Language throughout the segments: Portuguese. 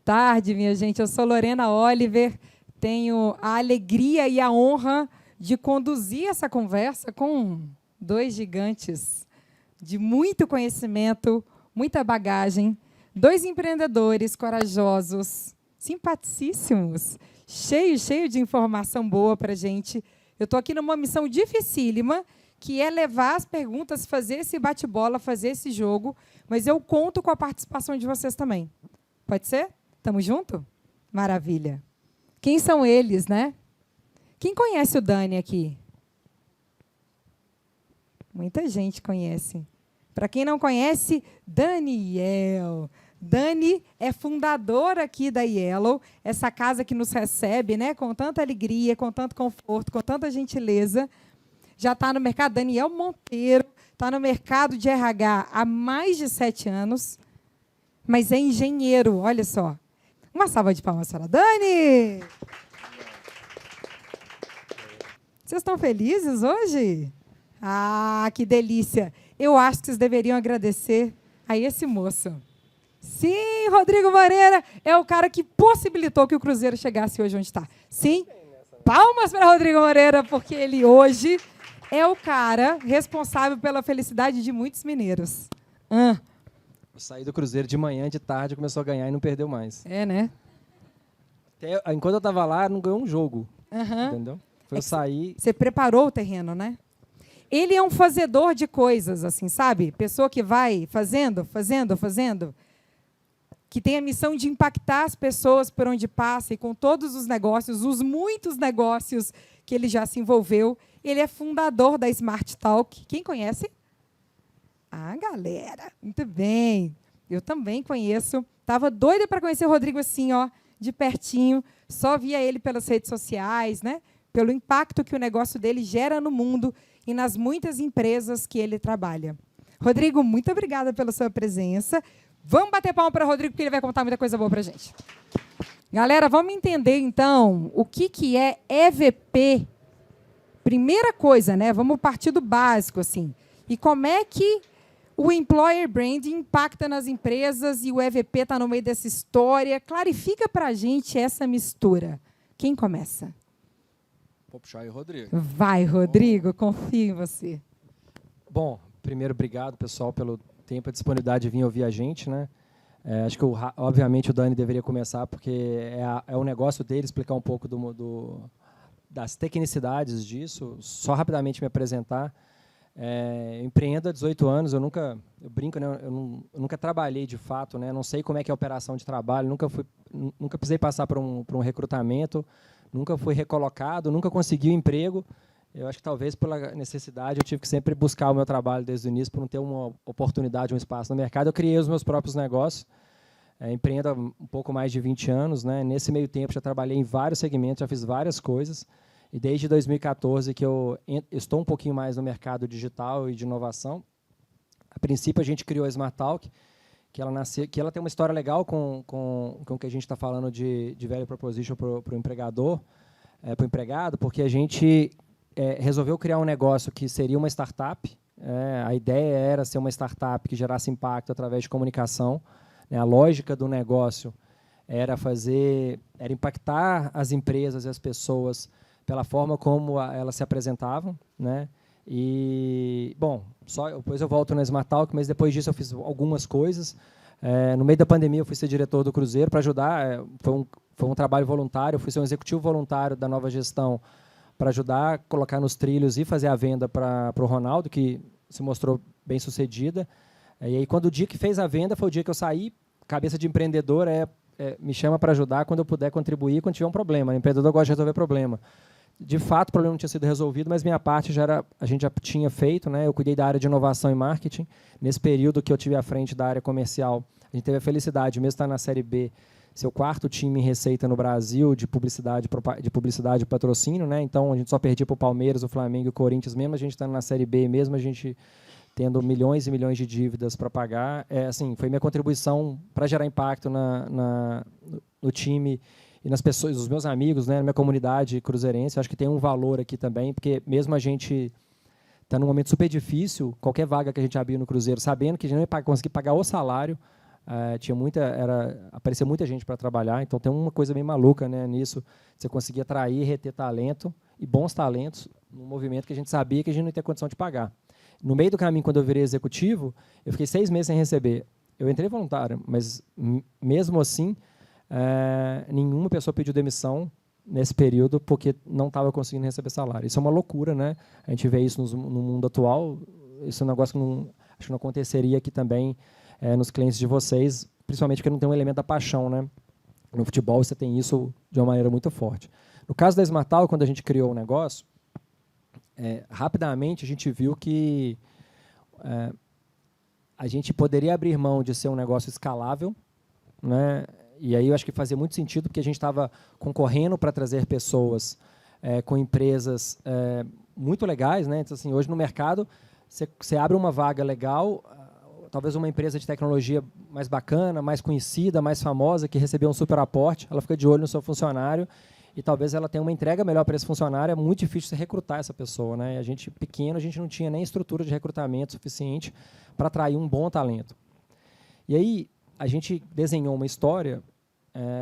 tarde, minha gente. Eu sou Lorena Oliver, tenho a alegria e a honra de conduzir essa conversa com dois gigantes de muito conhecimento, muita bagagem, dois empreendedores corajosos, simpaticíssimos, cheio de informação boa para a gente. Eu estou aqui numa missão dificílima, que é levar as perguntas, fazer esse bate-bola, fazer esse jogo, mas eu conto com a participação de vocês também. Pode ser? Tamo junto? Maravilha. Quem são eles, né? Quem conhece o Dani aqui? Muita gente conhece. Para quem não conhece, Daniel. Dani é fundador aqui da Yellow, essa casa que nos recebe, né, com tanta alegria, com tanto conforto, com tanta gentileza. Já está no mercado. Daniel Monteiro está no mercado de RH há mais de 7 anos, mas é engenheiro, olha só. Uma salva de palmas para a Dani! Vocês estão felizes hoje? Ah, que delícia! Eu acho que vocês deveriam agradecer a esse moço. Sim, Rodrigo Moreira é o cara que possibilitou que o Cruzeiro chegasse hoje onde está. Sim, palmas para Rodrigo Moreira, porque ele hoje é o cara responsável pela felicidade de muitos mineiros. Eu saí do Cruzeiro de manhã, de tarde, começou a ganhar e não perdeu mais. É, né? Enquanto eu estava lá, não ganhou um jogo. Entendeu? Foi eu sair... Você preparou o terreno, né? Ele é um fazedor de coisas, assim, sabe? Pessoa que vai fazendo, que tem a missão de impactar as pessoas por onde passa e com todos os negócios, os muitos negócios que ele já se envolveu. Ele é fundador da Smart Talk. Quem conhece? Ah, galera, muito bem. Eu também conheço. Estava doida para conhecer o Rodrigo assim, ó, de pertinho. Só via ele pelas redes sociais, né? Pelo impacto que o negócio dele gera no mundo e nas muitas empresas que ele trabalha. Rodrigo, muito obrigada pela sua presença. Vamos bater palma para o Rodrigo, porque ele vai contar muita coisa boa para a gente. Galera, vamos entender, então, o que é EVP. Primeira coisa, né? Vamos partir do básico, assim. E como é que o Employer Branding impacta nas empresas e o EVP está no meio dessa história? Clarifica para a gente essa mistura. Quem começa? Vou puxar aí, Rodrigo. Vai, Rodrigo, confio em você. Bom, primeiro, obrigado, pessoal, pelo tempo e disponibilidade de vir ouvir a gente, né? Acho que, obviamente, o Dani deveria começar, porque é o negócio dele explicar um pouco das tecnicidades disso. Só rapidamente me apresentar. Eu empreendo há 18 anos, eu brinco, né? Eu nunca trabalhei de fato, né? Não sei como é que é a operação de trabalho, nunca precisei passar por um recrutamento, nunca fui recolocado, nunca consegui um emprego. Eu acho que talvez pela necessidade eu tive que sempre buscar o meu trabalho desde o início, por não ter uma oportunidade, um espaço no mercado. Eu criei os meus próprios negócios, empreendo há um pouco mais de 20 anos, né? Nesse meio tempo já trabalhei em vários segmentos, já fiz várias coisas. E desde 2014 que eu estou um pouquinho mais no mercado digital e de inovação. A princípio, a gente criou a Smart Talk, que ela tem uma história legal com o que a gente está falando de value proposition para o empregador, para o empregado, porque a gente resolveu criar um negócio que seria uma startup. A ideia era ser uma startup que gerasse impacto através de comunicação. A lógica do negócio era impactar as empresas e as pessoas pela forma como elas se apresentavam, né? E, bom, depois eu volto na Smart Talk, mas depois disso eu fiz algumas coisas. No meio da pandemia eu fui ser diretor do Cruzeiro para ajudar, foi um trabalho voluntário, eu fui ser um executivo voluntário da nova gestão para ajudar a colocar nos trilhos e fazer a venda para o Ronaldo, que se mostrou bem sucedida. E aí, quando o dia que fez a venda, foi o dia que eu saí, cabeça de empreendedor, me chama para ajudar quando eu puder contribuir, quando tiver um problema. O empreendedor gosta de resolver problema. De fato, o problema não tinha sido resolvido, mas minha parte a gente já tinha feito, né? Eu cuidei da área de inovação e marketing. Nesse período que eu tive à frente da área comercial, a gente teve a felicidade, mesmo estar na Série B, ser o 4º time em receita no Brasil de publicidade e patrocínio, né? Então, a gente só perdia para o Palmeiras, o Flamengo e o Corinthians, mesmo a gente estando na Série B, mesmo a gente tendo milhões e milhões de dívidas para pagar. Assim, foi minha contribuição para gerar impacto no time e nas pessoas, os meus amigos, né, na minha comunidade cruzeirense. Acho que tem um valor aqui também, porque mesmo a gente está num momento super difícil, qualquer vaga que a gente abrir no Cruzeiro, sabendo que a gente não ia conseguir pagar o salário, aparecia muita gente para trabalhar, então tem uma coisa meio maluca, né, nisso, você conseguia atrair e reter talento, e bons talentos, num movimento que a gente sabia que a gente não ia ter condição de pagar. No meio do caminho, quando eu virei executivo, eu fiquei 6 meses sem receber. Eu entrei voluntário, mas mesmo assim, nenhuma pessoa pediu demissão nesse período porque não estava conseguindo receber salário. Isso é uma loucura, né? A gente vê isso no mundo atual. Isso é um negócio que acho que não aconteceria aqui também nos clientes de vocês, principalmente porque não tem um elemento da paixão, né? No futebol você tem isso de uma maneira muito forte. No caso da Smartal, quando a gente criou o negócio, rapidamente a gente viu que a gente poderia abrir mão de ser um negócio escalável, né? E aí eu acho que fazia muito sentido, porque a gente estava concorrendo para trazer pessoas com empresas muito legais, né? Então, assim, hoje no mercado, você abre uma vaga legal, talvez uma empresa de tecnologia mais bacana, mais conhecida, mais famosa, que recebeu um super aporte, ela fica de olho no seu funcionário e talvez ela tenha uma entrega melhor para esse funcionário. É muito difícil você recrutar essa pessoa, né? A gente, pequeno, a gente não tinha nem estrutura de recrutamento suficiente para atrair um bom talento. E aí a gente desenhou uma história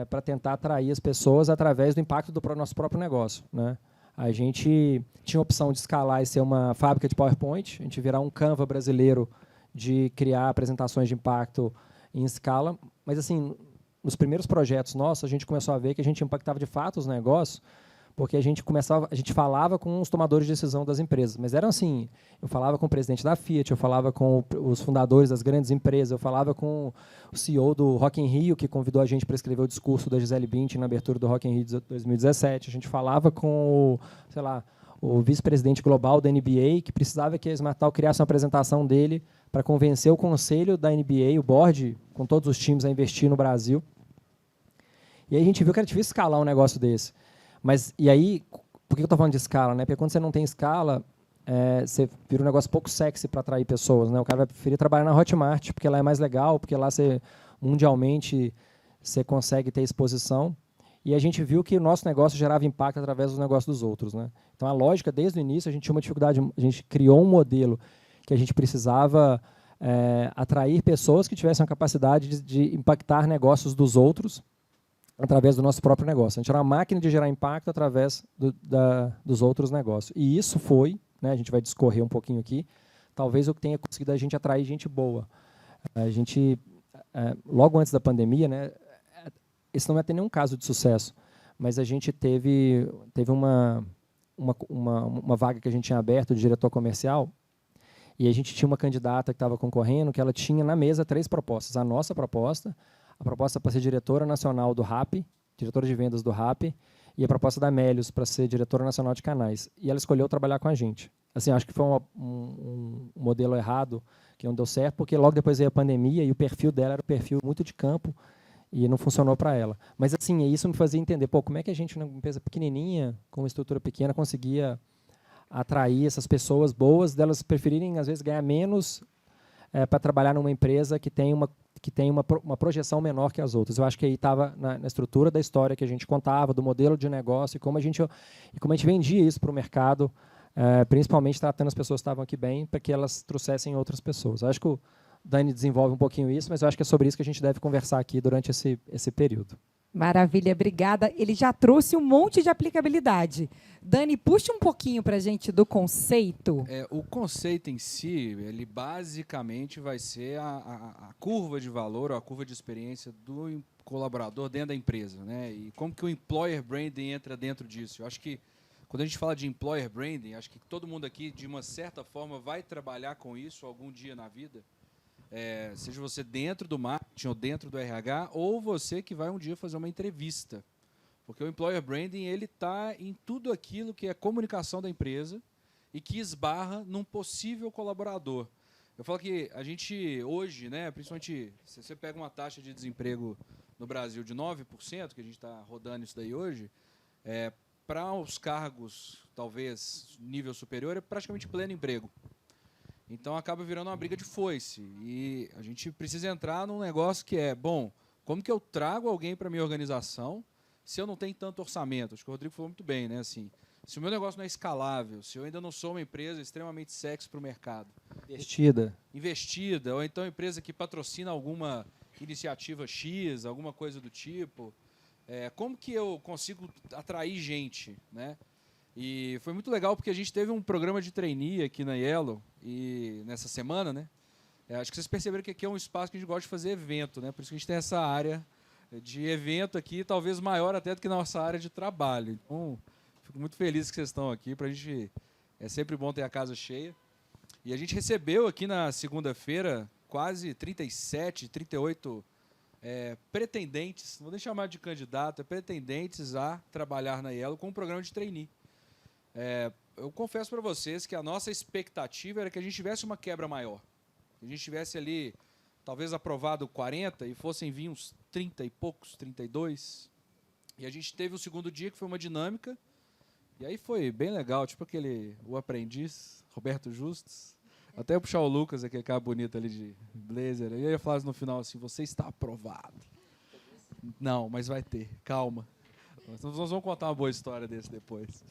para tentar atrair as pessoas através do impacto do nosso próprio negócio, né? A gente tinha a opção de escalar e ser uma fábrica de PowerPoint, a gente virar um Canva brasileiro de criar apresentações de impacto em escala, mas assim, nos primeiros projetos nossos, a gente começou a ver que a gente impactava de fato os negócios, porque a gente falava com os tomadores de decisão das empresas, mas eram assim, eu falava com o presidente da Fiat, eu falava com os fundadores das grandes empresas, eu falava com o CEO do Rock in Rio, que convidou a gente para escrever o discurso da Gisele Bündchen na abertura do Rock in Rio de 2017, a gente falava com o vice-presidente global da NBA, que precisava que a Smartal criasse uma apresentação dele para convencer o conselho da NBA, o board, com todos os times, a investir no Brasil. E aí a gente viu que era difícil escalar um negócio desse. E aí, por que eu estou falando de escala? Né? Porque quando você não tem escala, você vira um negócio pouco sexy para atrair pessoas, né? O cara vai preferir trabalhar na Hotmart, porque lá é mais legal, porque lá mundialmente você consegue ter exposição. E a gente viu que o nosso negócio gerava impacto através do negócio dos outros, né? Então, a lógica, desde o início, a gente tinha uma dificuldade, a gente criou um modelo que a gente precisava atrair pessoas que tivessem a capacidade de impactar negócios dos outros através do nosso próprio negócio. A gente era uma máquina de gerar impacto através dos outros negócios. E isso foi, né, a gente vai discorrer um pouquinho aqui, talvez o que tenha conseguido a gente atrair gente boa. A gente, logo antes da pandemia, né, esse não é ter nenhum caso de sucesso, mas a gente teve uma vaga que a gente tinha aberto de diretor comercial, e a gente tinha uma candidata que estava concorrendo, que ela tinha na mesa 3 propostas. A nossa proposta, a proposta para ser diretora nacional do RAP, diretora de vendas do RAP, e a proposta da Melius para ser diretora nacional de canais. E ela escolheu trabalhar com a gente. Assim, acho que foi um modelo errado, que não deu certo, porque logo depois veio a pandemia e o perfil dela era um perfil muito de campo e não funcionou para ela. Mas assim, isso me fazia entender, como é que a gente, uma empresa pequenininha, com uma estrutura pequena, conseguia atrair essas pessoas boas, delas preferirem, às vezes, ganhar menos para trabalhar numa empresa que tem uma projeção menor que as outras. Eu acho que aí estava na estrutura da história que a gente contava, do modelo de negócio, e como a gente vendia isso para o mercado, principalmente tratando as pessoas que estavam aqui bem, para que elas trouxessem outras pessoas. Eu acho que o Dani desenvolve um pouquinho isso, mas eu acho que é sobre isso que a gente deve conversar aqui durante esse período. Maravilha, obrigada. Ele já trouxe um monte de aplicabilidade. Dani, puxa um pouquinho para a gente do conceito. O conceito em si, ele basicamente vai ser a curva de valor, ou a curva de experiência do colaborador dentro da empresa, né? E como que o employer branding entra dentro disso. Eu acho que quando a gente fala de employer branding, acho que todo mundo aqui, de uma certa forma, vai trabalhar com isso algum dia na vida. Seja você dentro do marketing ou dentro do RH, ou você que vai um dia fazer uma entrevista. Porque o employer branding está em tudo aquilo que é comunicação da empresa e que esbarra num possível colaborador. Eu falo que a gente hoje, né, principalmente, se você pega uma taxa de desemprego no Brasil de 9%, que a gente está rodando isso daí hoje, para os cargos, talvez, nível superior, é praticamente pleno emprego. Então, acaba virando uma briga de foice. E a gente precisa entrar num negócio que como que eu trago alguém para a minha organização se eu não tenho tanto orçamento? Acho que o Rodrigo falou muito bem, né? Assim, se o meu negócio não é escalável, se eu ainda não sou uma empresa extremamente sexy para o mercado. Investida, ou então empresa que patrocina alguma iniciativa X, alguma coisa do tipo. Como que eu consigo atrair gente, né? E foi muito legal porque a gente teve um programa de trainee aqui na Yellow e nessa semana, né? Acho que vocês perceberam que aqui é um espaço que a gente gosta de fazer evento, né? Por isso que a gente tem essa área de evento aqui, talvez maior até do que na nossa área de trabalho. Então, fico muito feliz que vocês estão aqui. Pra gente, é sempre bom ter a casa cheia. E a gente recebeu aqui na segunda-feira quase 37, 38 pretendentes, não vou nem chamar de candidato, pretendentes a trabalhar na Yellow com um programa de trainee. Eu confesso para vocês que a nossa expectativa era que a gente tivesse uma quebra maior. Que a gente tivesse ali, talvez aprovado 40 e fossem vir uns 30 e poucos, 32. E a gente teve o segundo dia, que foi uma dinâmica. E aí foi bem legal, tipo o aprendiz, Roberto Justus. Até eu puxar o Lucas, aquele cara bonito ali de blazer. E ele fala no final assim, você está aprovado. Não, mas vai ter, calma. Nós vamos contar uma boa história desse depois.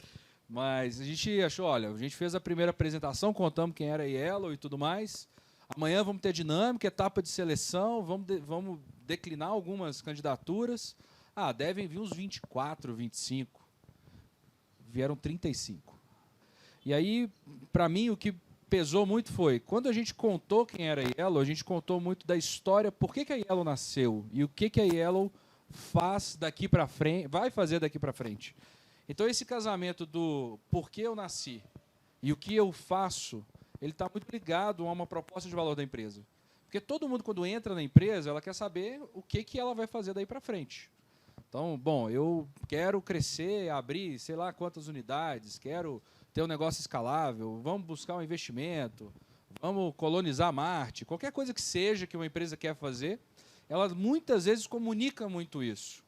Mas a gente achou, olha, a gente fez a primeira apresentação, contamos quem era a Yellow e tudo mais. Amanhã vamos ter dinâmica, etapa de seleção, vamos declinar algumas candidaturas. Devem vir uns 24, 25. Vieram 35. E aí, para mim, o que pesou muito foi, quando a gente contou quem era a Yellow, a gente contou muito da história, por que a Yellow nasceu e o que a Yellow faz daqui para frente, vai fazer daqui para frente. Então, esse casamento do porquê eu nasci e o que eu faço, ele está muito ligado a uma proposta de valor da empresa. Porque todo mundo, quando entra na empresa, ela quer saber o que ela vai fazer daí para frente. Então, bom, eu quero crescer, abrir sei lá quantas unidades, quero ter um negócio escalável, vamos buscar um investimento, vamos colonizar Marte, qualquer coisa que seja que uma empresa quer fazer, ela muitas vezes comunica muito isso.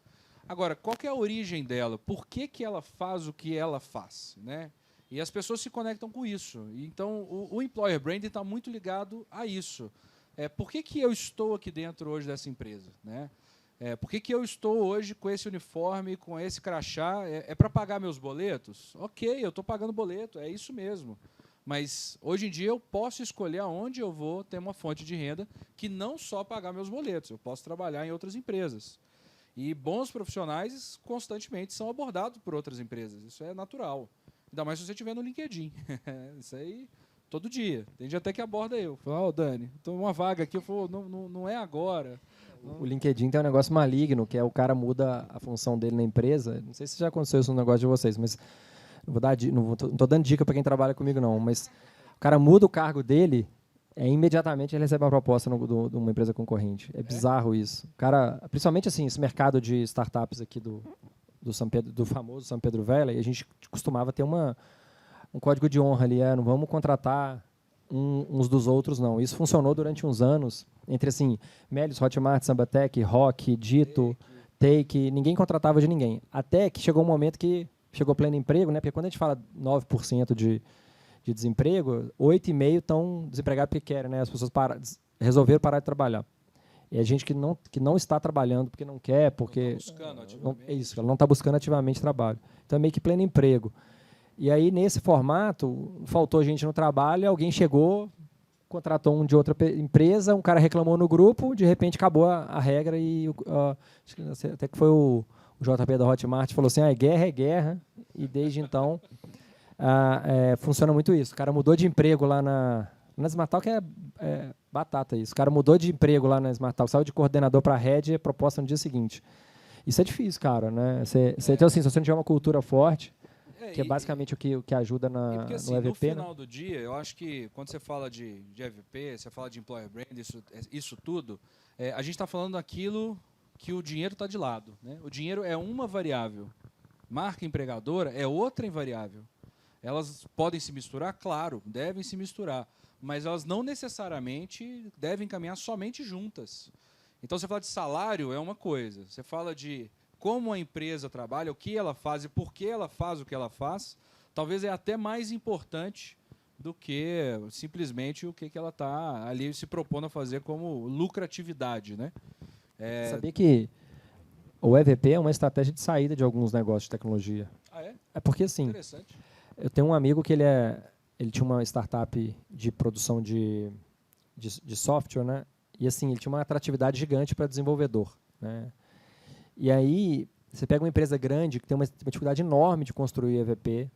Agora, qual que é a origem dela? Por que ela faz o que ela faz, né? E as pessoas se conectam com isso. Então, o employer branding está muito ligado a isso. Por que eu estou aqui dentro hoje dessa empresa, né? Por que eu estou hoje com esse uniforme, com esse crachá? Para pagar meus boletos? Ok, eu estou pagando boleto, é isso mesmo. Mas, hoje em dia, eu posso escolher aonde eu vou ter uma fonte de renda que não só pagar meus boletos. Eu posso trabalhar em outras empresas. E bons profissionais constantemente são abordados por outras empresas. Isso é natural. Ainda mais se você estiver no LinkedIn. Isso aí, todo dia. Tem gente até que aborda eu. Fala, Dani, estou uma vaga aqui. Eu falo, não é agora. O LinkedIn tem um negócio maligno, que é o cara muda a função dele na empresa. Não sei se já aconteceu isso no negócio de vocês, mas não estou dando dica para quem trabalha comigo, não. Mas o cara muda o cargo dele, imediatamente ele recebe uma proposta de uma empresa concorrente. É bizarro isso. O cara, principalmente assim, esse mercado de startups aqui do famoso São Pedro Valley, a gente costumava ter um código de honra ali, não vamos contratar uns dos outros, não. Isso funcionou durante uns anos, entre assim, Melius, Hotmart, Sambatec, Rock, Dito, Take, ninguém contratava de ninguém. Até que chegou um momento que chegou pleno emprego, né? Porque quando a gente fala 9% de desemprego, 8,5% estão desempregados porque querem, né? As pessoas resolveram parar de trabalhar. E a gente que não está trabalhando porque não quer, porque ela não está buscando ativamente trabalho. Então é meio que pleno emprego. E aí, nesse formato, faltou gente no trabalho, e alguém chegou, contratou um de outra empresa, um cara reclamou no grupo, de repente acabou a regra e até que foi o JP da Hotmart falou assim, é guerra, e desde então funciona muito isso. O cara mudou de emprego lá na Smarttalk, é batata isso. O cara mudou de emprego lá na Smarttalk, saiu de coordenador para head, e proposta no dia seguinte. Isso é difícil, cara, né? Então, assim, se você não tiver uma cultura forte, que é basicamente o que ajuda porque, assim, no EVP. No final do dia, eu acho que quando você fala de EVP, você fala de Employer Brand, isso tudo, a gente está falando daquilo que o dinheiro está de lado, né? O dinheiro é uma variável. Marca empregadora é outra variável. Elas podem se misturar? Claro, devem se misturar. Mas elas não necessariamente devem caminhar somente juntas. Então, você fala de salário é uma coisa. Você fala de como a empresa trabalha, o que ela faz e por que ela faz o que ela faz, talvez é até mais importante do que simplesmente o que ela está ali se propondo a fazer como lucratividade, né? Sabia que o EVP é uma estratégia de saída de alguns negócios de tecnologia. Ah, é? É porque, assim, eu tenho um amigo que ele tinha uma startup de produção de software, né? E assim, ele tinha uma atratividade gigante para desenvolvedor, né? E aí, você pega uma empresa grande que tem uma dificuldade enorme de construir EVP,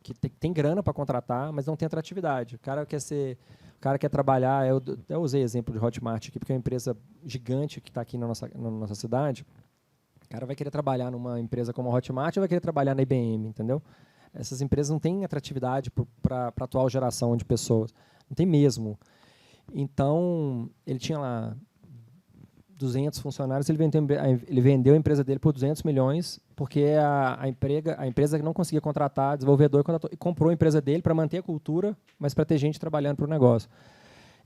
que tem grana para contratar, mas não tem atratividade. O cara quer trabalhar, eu usei exemplo de Hotmart aqui, porque é uma empresa gigante que está aqui na nossa cidade. O cara vai querer trabalhar numa empresa como a Hotmart ou vai querer trabalhar na IBM, entendeu? Essas empresas não têm atratividade para a atual geração de pessoas. Não tem mesmo. Então, ele tinha lá 200 funcionários, ele vendeu a empresa dele por 200 milhões, porque a empresa não conseguia contratar desenvolvedor e comprou a empresa dele para manter a cultura, mas para ter gente trabalhando para o negócio.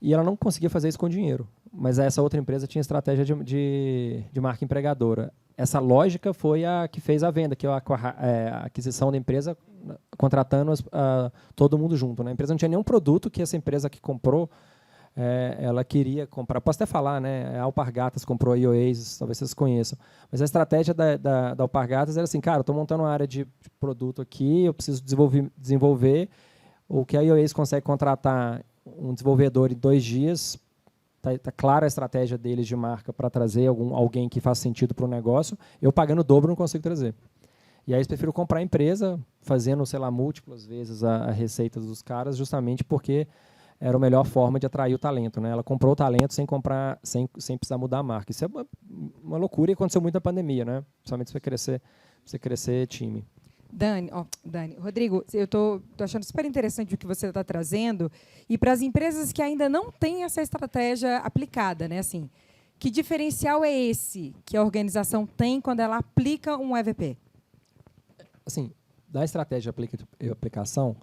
E ela não conseguia fazer isso com dinheiro, mas essa outra empresa tinha estratégia de marca empregadora. Essa lógica foi a que fez a venda, que é a aquisição da empresa, contratando todo mundo junto, né? A empresa não tinha nenhum produto que essa empresa que comprou ela queria comprar. Posso até falar, né? A Alpargatas comprou a Oasis, talvez vocês conheçam. Mas a estratégia da Alpargatas era assim, cara, eu estou montando uma área de produto aqui, eu preciso desenvolver. O que a Oasis consegue contratar um desenvolvedor em 2 dias, tá clara a estratégia deles de marca para trazer alguém que faça sentido para o negócio. Eu pagando o dobro não consigo trazer. E aí eles prefiram comprar a empresa, fazendo, sei lá, múltiplas vezes a receita dos caras, justamente porque era a melhor forma de atrair o talento, né? Ela comprou o talento sem precisar mudar a marca. Isso é uma loucura e aconteceu muito na pandemia, né? Principalmente se você crescer time. Dani, Rodrigo, eu tô achando super interessante o que você está trazendo. E para as empresas que ainda não têm essa estratégia aplicada, né? Assim, que diferencial é esse que a organização tem quando ela aplica um EVP? Assim, da estratégia de aplicação,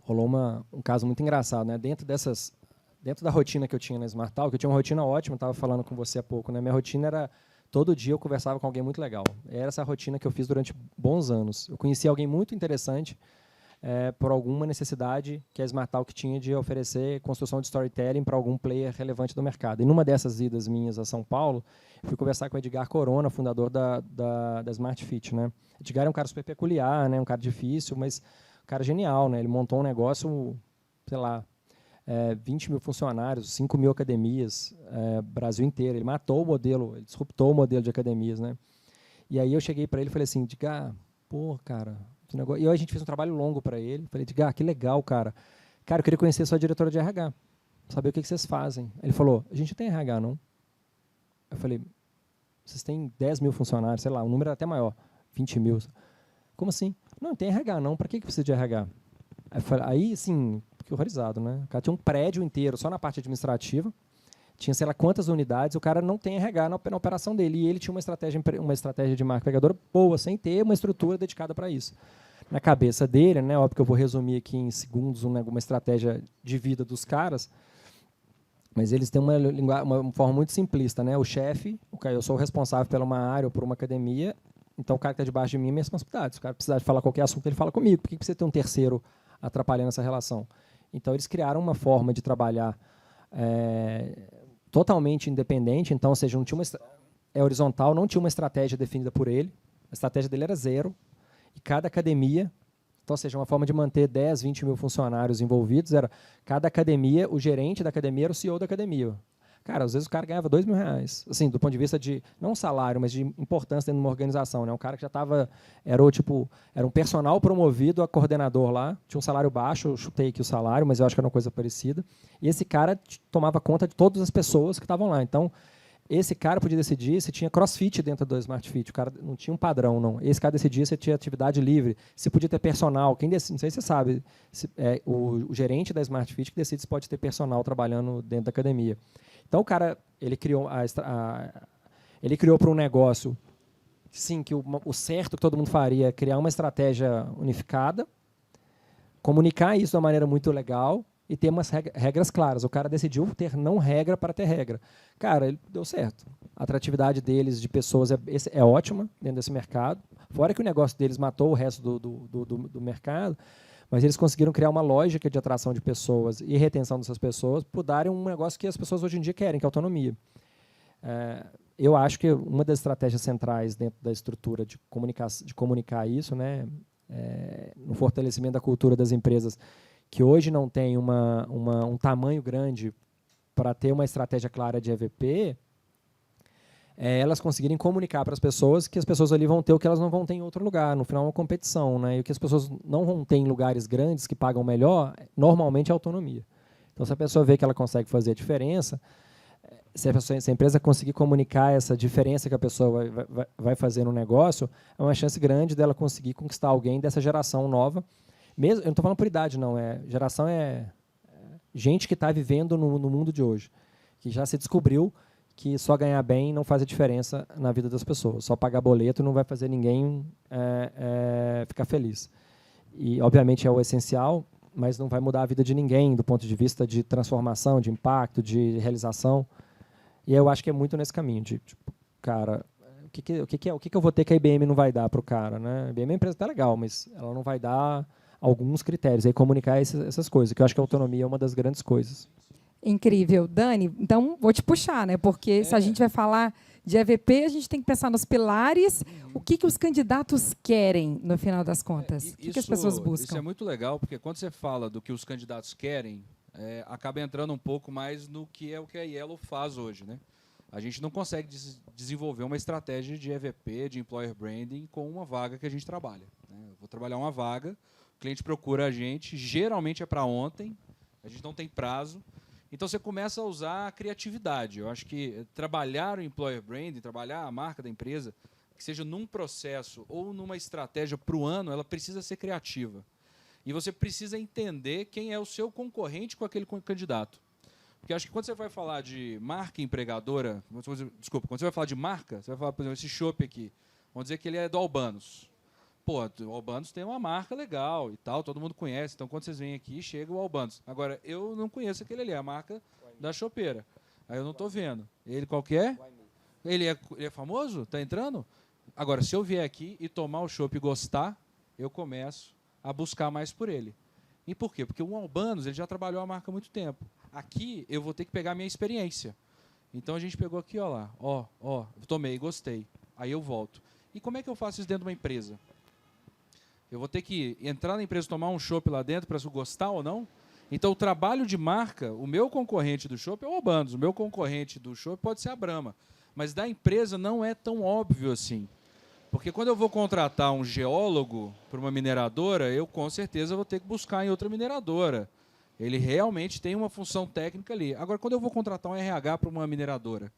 rolou um caso muito engraçado, né? Dentro da rotina que eu tinha na Smart Talk, eu tinha uma rotina ótima, estava falando com você há pouco, né? Minha rotina era todo dia eu conversava com alguém muito legal. Era essa rotina que eu fiz durante bons anos. Eu conheci alguém muito interessante por alguma necessidade que a Smart Talk tinha de oferecer construção de storytelling para algum player relevante do mercado. E numa dessas idas minhas a São Paulo, eu fui conversar com o Edgar Corona, fundador da Smart Fit, né? Edgar é um cara super peculiar, né? Um cara difícil, mas um cara genial, né? Ele montou um negócio, sei lá, 20 mil funcionários, 5 mil academias, Brasil inteiro. Ele matou o modelo, ele disruptou o modelo de academias, né? E aí eu cheguei para ele e falei assim, Edgar, pô, cara, que negócio. E aí a gente fez um trabalho longo para ele. Falei, Edgar, que legal, cara. Cara, eu queria conhecer a sua diretora de RH, saber o que vocês fazem. Ele falou, a gente não tem RH, não. Eu falei, vocês têm 10 mil funcionários, sei lá, o número era até maior, 20 mil. Como assim? Não tem RH, não. Para que precisa de RH? Aí, assim, fiquei horrorizado, né? O cara tinha um prédio inteiro só na parte administrativa, tinha sei lá quantas unidades, o cara não tem RH na operação dele. E ele tinha uma estratégia de marca pegadora boa, sem ter uma estrutura dedicada para isso. Na cabeça dele, né? Óbvio que eu vou resumir aqui em segundos uma estratégia de vida dos caras, mas eles têm uma forma muito simplista, né? O chefe, eu sou o responsável por uma área ou por uma academia, então o cara que está debaixo de mim é minha responsabilidade. Se o cara precisar de falar qualquer assunto, ele fala comigo. Por que precisa ter um terceiro atrapalhando essa relação? Então, eles criaram uma forma de trabalhar totalmente independente, então, ou seja, não tinha horizontal, não tinha uma estratégia definida por ele, a estratégia dele era 0, e cada academia, então, ou seja, uma forma de manter 10, 20 mil funcionários envolvidos, era cada academia, o gerente da academia era o CEO da academia. Cara, às vezes o cara ganhava R$2.000, assim, do ponto de vista de, não salário, mas de importância dentro de uma organização, né? Um cara que já estava, era um personal promovido a coordenador lá, tinha um salário baixo, eu chutei aqui o salário, mas eu acho que era uma coisa parecida, e esse cara tomava conta de todas as pessoas que estavam lá. Então, esse cara podia decidir se tinha crossfit dentro do Smart Fit, o cara não tinha um padrão, não. Esse cara decidia se tinha atividade livre, se podia ter personal, não sei se você sabe, o gerente da Smart Fit que decide se pode ter personal trabalhando dentro da academia. Então, o cara, ele criou para um negócio, sim, que o certo que todo mundo faria é criar uma estratégia unificada, comunicar isso de uma maneira muito legal e ter umas regras claras. O cara decidiu ter não regra para ter regra. Cara, ele deu certo. A atratividade deles de pessoas é ótima dentro desse mercado. Fora que o negócio deles matou o resto do mercado, mas eles conseguiram criar uma lógica de atração de pessoas e retenção dessas pessoas por darem um negócio que as pessoas hoje em dia querem, que é autonomia. Eu acho que uma das estratégias centrais dentro da estrutura de comunicar isso, né, no fortalecimento da cultura das empresas, que hoje não tem um tamanho grande para ter uma estratégia clara de EVP, elas conseguirem comunicar para as pessoas que as pessoas ali vão ter o que elas não vão ter em outro lugar. No final, é uma competição, né? E o que as pessoas não vão ter em lugares grandes que pagam melhor, normalmente é autonomia. Então, se a pessoa vê que ela consegue fazer a diferença, se a empresa conseguir comunicar essa diferença que a pessoa vai fazer no negócio, é uma chance grande dela conseguir conquistar alguém dessa geração nova. Mesmo, eu não estou falando por idade, não. Geração é gente que está vivendo no mundo de hoje, que já se descobriu que só ganhar bem não faz a diferença na vida das pessoas. Só pagar boleto não vai fazer ninguém ficar feliz. E, obviamente, é o essencial, mas não vai mudar a vida de ninguém do ponto de vista de transformação, de impacto, de realização. E eu acho que é muito nesse caminho de, tipo, cara, o que eu vou ter que a IBM não vai dar para o cara, né? A IBM é uma empresa até legal, mas ela não vai dar alguns critérios, aí comunicar essas coisas, que eu acho que a autonomia é uma das grandes coisas. Incrível. Dani, então vou te puxar, né? Porque se a gente vai falar de EVP, a gente tem que pensar nos pilares. O que os candidatos querem, no final das contas? O que as pessoas buscam? Isso é muito legal, porque quando você fala do que os candidatos querem, acaba entrando um pouco mais no que é o que a Yellow faz hoje, né? A gente não consegue desenvolver uma estratégia de EVP, de Employer Branding, com uma vaga que a gente trabalha, né? Eu vou trabalhar uma vaga, o cliente procura a gente, geralmente é para ontem, a gente não tem prazo. Então, você começa a usar a criatividade. Eu acho que trabalhar o Employer Branding, trabalhar a marca da empresa, que seja num processo ou numa estratégia para o ano, ela precisa ser criativa. E você precisa entender quem é o seu concorrente com aquele candidato. Porque eu acho que quando você vai falar de marca empregadora, desculpa, quando você vai falar de marca, você vai falar, por exemplo, esse chopp aqui, vamos dizer que ele é do Albanos. Pô, o Albanos tem uma marca legal e tal, todo mundo conhece. Então, quando vocês vêm aqui, chega o Albanos. Agora, eu não conheço aquele ali, a marca da chopeira. Aí eu não estou vendo. Ele qual que é? Ele é famoso? Está entrando? Agora, se eu vier aqui e tomar o chopp e gostar, eu começo a buscar mais por ele. E por quê? Porque o Albanos ele já trabalhou a marca há muito tempo. Aqui, eu vou ter que pegar a minha experiência. Então, a gente pegou aqui, ó lá. Tomei, gostei. Aí eu volto. E como é que eu faço isso dentro de uma empresa? Eu vou ter que entrar na empresa, tomar um chopp lá dentro para gostar ou não? Então, o trabalho de marca, o meu concorrente do chopp é o Albanos, o meu concorrente do chopp pode ser a Brahma. Mas da empresa não é tão óbvio assim. Porque quando eu vou contratar um geólogo para uma mineradora, eu com certeza vou ter que buscar em outra mineradora. Ele realmente tem uma função técnica ali. Agora, quando eu vou contratar um RH para uma mineradora,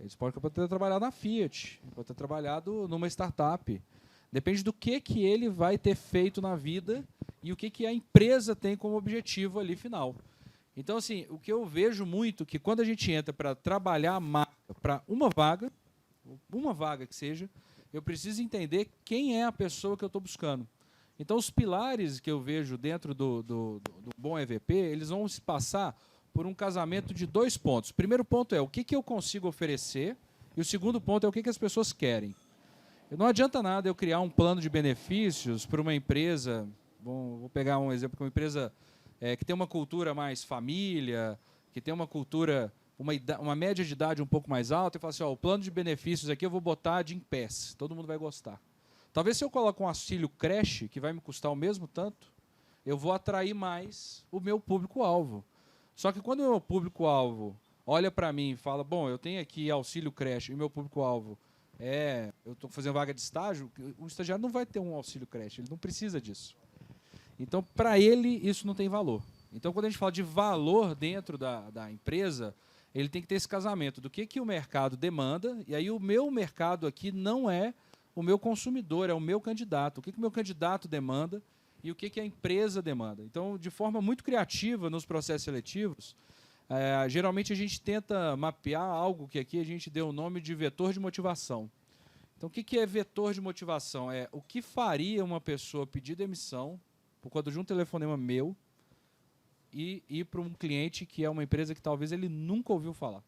eles podem ter trabalhado na Fiat, pode ter trabalhado numa startup. Depende do que ele vai ter feito na vida e o que a empresa tem como objetivo ali final. Então, assim, o que eu vejo muito é que quando a gente entra para trabalhar a marca para uma vaga que seja, eu preciso entender quem é a pessoa que eu estou buscando. Então, os pilares que eu vejo dentro do bom EVP, eles vão se passar por um casamento de 2 pontos. O primeiro ponto é o que eu consigo oferecer e o segundo ponto é o que as pessoas querem. Não adianta nada eu criar um plano de benefícios para uma empresa, vou pegar um exemplo, uma empresa que tem uma cultura mais família, que tem uma cultura, uma média de idade um pouco mais alta, e falar assim, o plano de benefícios aqui eu vou botar de Gympass, todo mundo vai gostar. Talvez se eu coloco um auxílio creche, que vai me custar o mesmo tanto, eu vou atrair mais o meu público-alvo. Só que quando o meu público-alvo olha para mim e fala, bom, eu tenho aqui auxílio creche e o meu público-alvo eu estou fazendo vaga de estágio, o estagiário não vai ter um auxílio creche, ele não precisa disso. Então, para ele, isso não tem valor. Então, quando a gente fala de valor dentro da empresa, ele tem que ter esse casamento do que o mercado demanda, e aí o meu mercado aqui não é o meu consumidor, é o meu candidato. O que o meu candidato demanda e o que a empresa demanda. Então, de forma muito criativa nos processos seletivos, geralmente a gente tenta mapear algo que aqui a gente deu o nome de vetor de motivação. Então, o que é vetor de motivação? É o que faria uma pessoa pedir demissão por conta de um telefonema meu e ir para um cliente que é uma empresa que talvez ele nunca ouviu falar.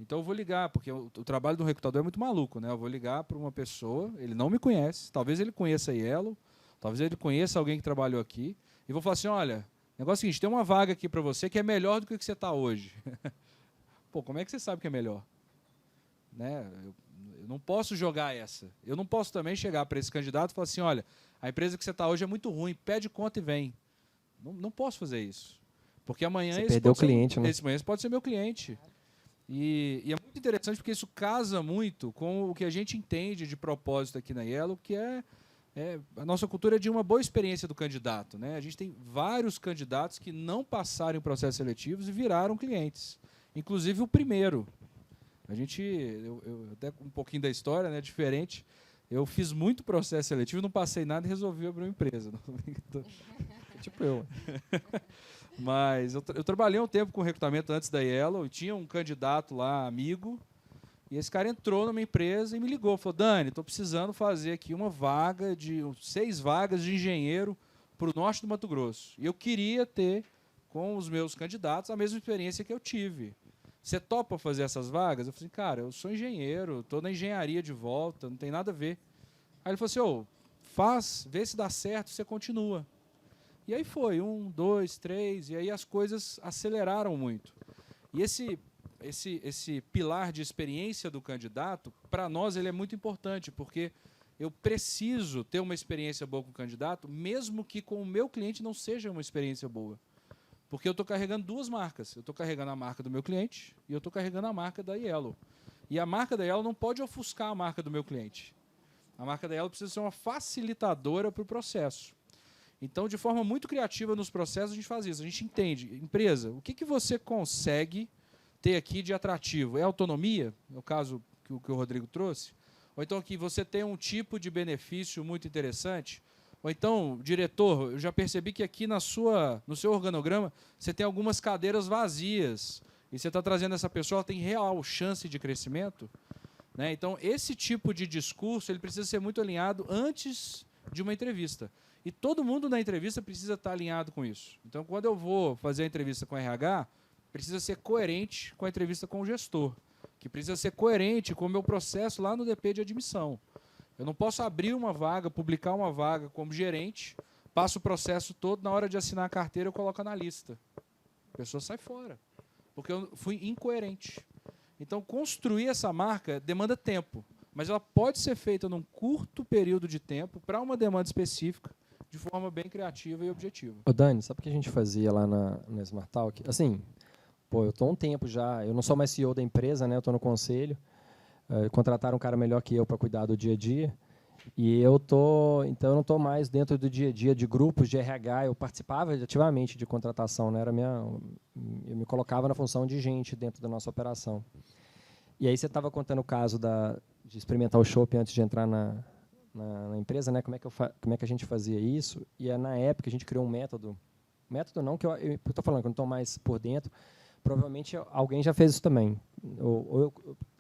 Então, eu vou ligar, porque o trabalho do recrutador é muito maluco, né? Eu vou ligar para uma pessoa, ele não me conhece, talvez ele conheça a Yellow, talvez ele conheça alguém que trabalhou aqui, e vou falar assim, olha, o negócio é o seguinte, tem uma vaga aqui para você que é melhor do que o que você está hoje. Pô, como é que você sabe que é melhor? Né? Eu não posso jogar essa. Eu não posso também chegar para esse candidato e falar assim, olha, a empresa que você está hoje é muito ruim, pede conta e vem. Não posso fazer isso. Porque amanhã Você esse perdeu o pode ser cliente, né? esse amanhã esse pode ser meu cliente. E é muito interessante porque isso casa muito com o que a gente entende de propósito aqui na Yellow, que a nossa cultura é de uma boa experiência do candidato, né? A gente tem vários candidatos que não passaram em processos seletivos e viraram clientes. Inclusive o primeiro. Eu até um pouquinho da história, né? Diferente. Eu fiz muito processo seletivo, não passei nada e resolvi abrir uma empresa. Tipo eu. Mas eu trabalhei um tempo com recrutamento antes da Yellow e tinha um candidato lá, amigo, e esse cara entrou numa empresa e me ligou. Falou, Dani, estou precisando fazer aqui 6 vagas de engenheiro para o norte do Mato Grosso. E eu queria ter, com os meus candidatos, a mesma experiência que eu tive. Você topa fazer essas vagas? Eu falei, cara, eu sou engenheiro, estou na engenharia de volta, não tem nada a ver. Aí ele falou assim, vê se dá certo, você continua. E aí foi, 1, 2, 3, e aí as coisas aceleraram muito. E esse pilar de experiência do candidato, para nós, ele é muito importante, porque eu preciso ter uma experiência boa com o candidato, mesmo que com o meu cliente não seja uma experiência boa. Porque eu estou carregando 2 marcas. Eu estou carregando a marca do meu cliente e eu estou carregando a marca da Yellow. E a marca da Yellow não pode ofuscar a marca do meu cliente. A marca da Yellow precisa ser uma facilitadora para o processo. Então, de forma muito criativa nos processos, a gente faz isso. A gente entende, empresa, o que você consegue ter aqui de atrativo? É autonomia, no caso que o Rodrigo trouxe? Ou então que você tem um tipo de benefício muito interessante? Ou então, diretor, eu já percebi que aqui no seu organograma você tem algumas cadeiras vazias e você está trazendo essa pessoa, ela tem real chance de crescimento? Né? Então, esse tipo de discurso ele precisa ser muito alinhado antes de uma entrevista. E todo mundo na entrevista precisa estar alinhado com isso. Então, quando eu vou fazer a entrevista com o RH, precisa ser coerente com a entrevista com o gestor, que precisa ser coerente com o meu processo lá no DP de admissão. Eu não posso abrir uma vaga, publicar uma vaga como gerente, passo o processo todo, na hora de assinar a carteira eu coloco na lista. A pessoa sai fora, porque eu fui incoerente. Então, construir essa marca demanda tempo, mas ela pode ser feita num curto período de tempo para uma demanda específica, de forma bem criativa e objetiva. Ô Dani, sabe o que a gente fazia lá na Smart Talk? Assim, eu estou há um tempo já, eu não sou mais CEO da empresa, né? Eu estou no conselho, contrataram um cara melhor que eu para cuidar do dia a dia, e então eu não estou mais dentro do dia a dia de grupos de RH, eu participava ativamente de contratação, né? Eu me colocava na função de gente dentro da nossa operação. E aí você estava contando o caso de experimentar o chopp antes de entrar na empresa, né? Como é que a gente fazia isso? E na época a gente criou um método não, que eu estou falando que eu não estou mais por dentro, provavelmente alguém já fez isso também.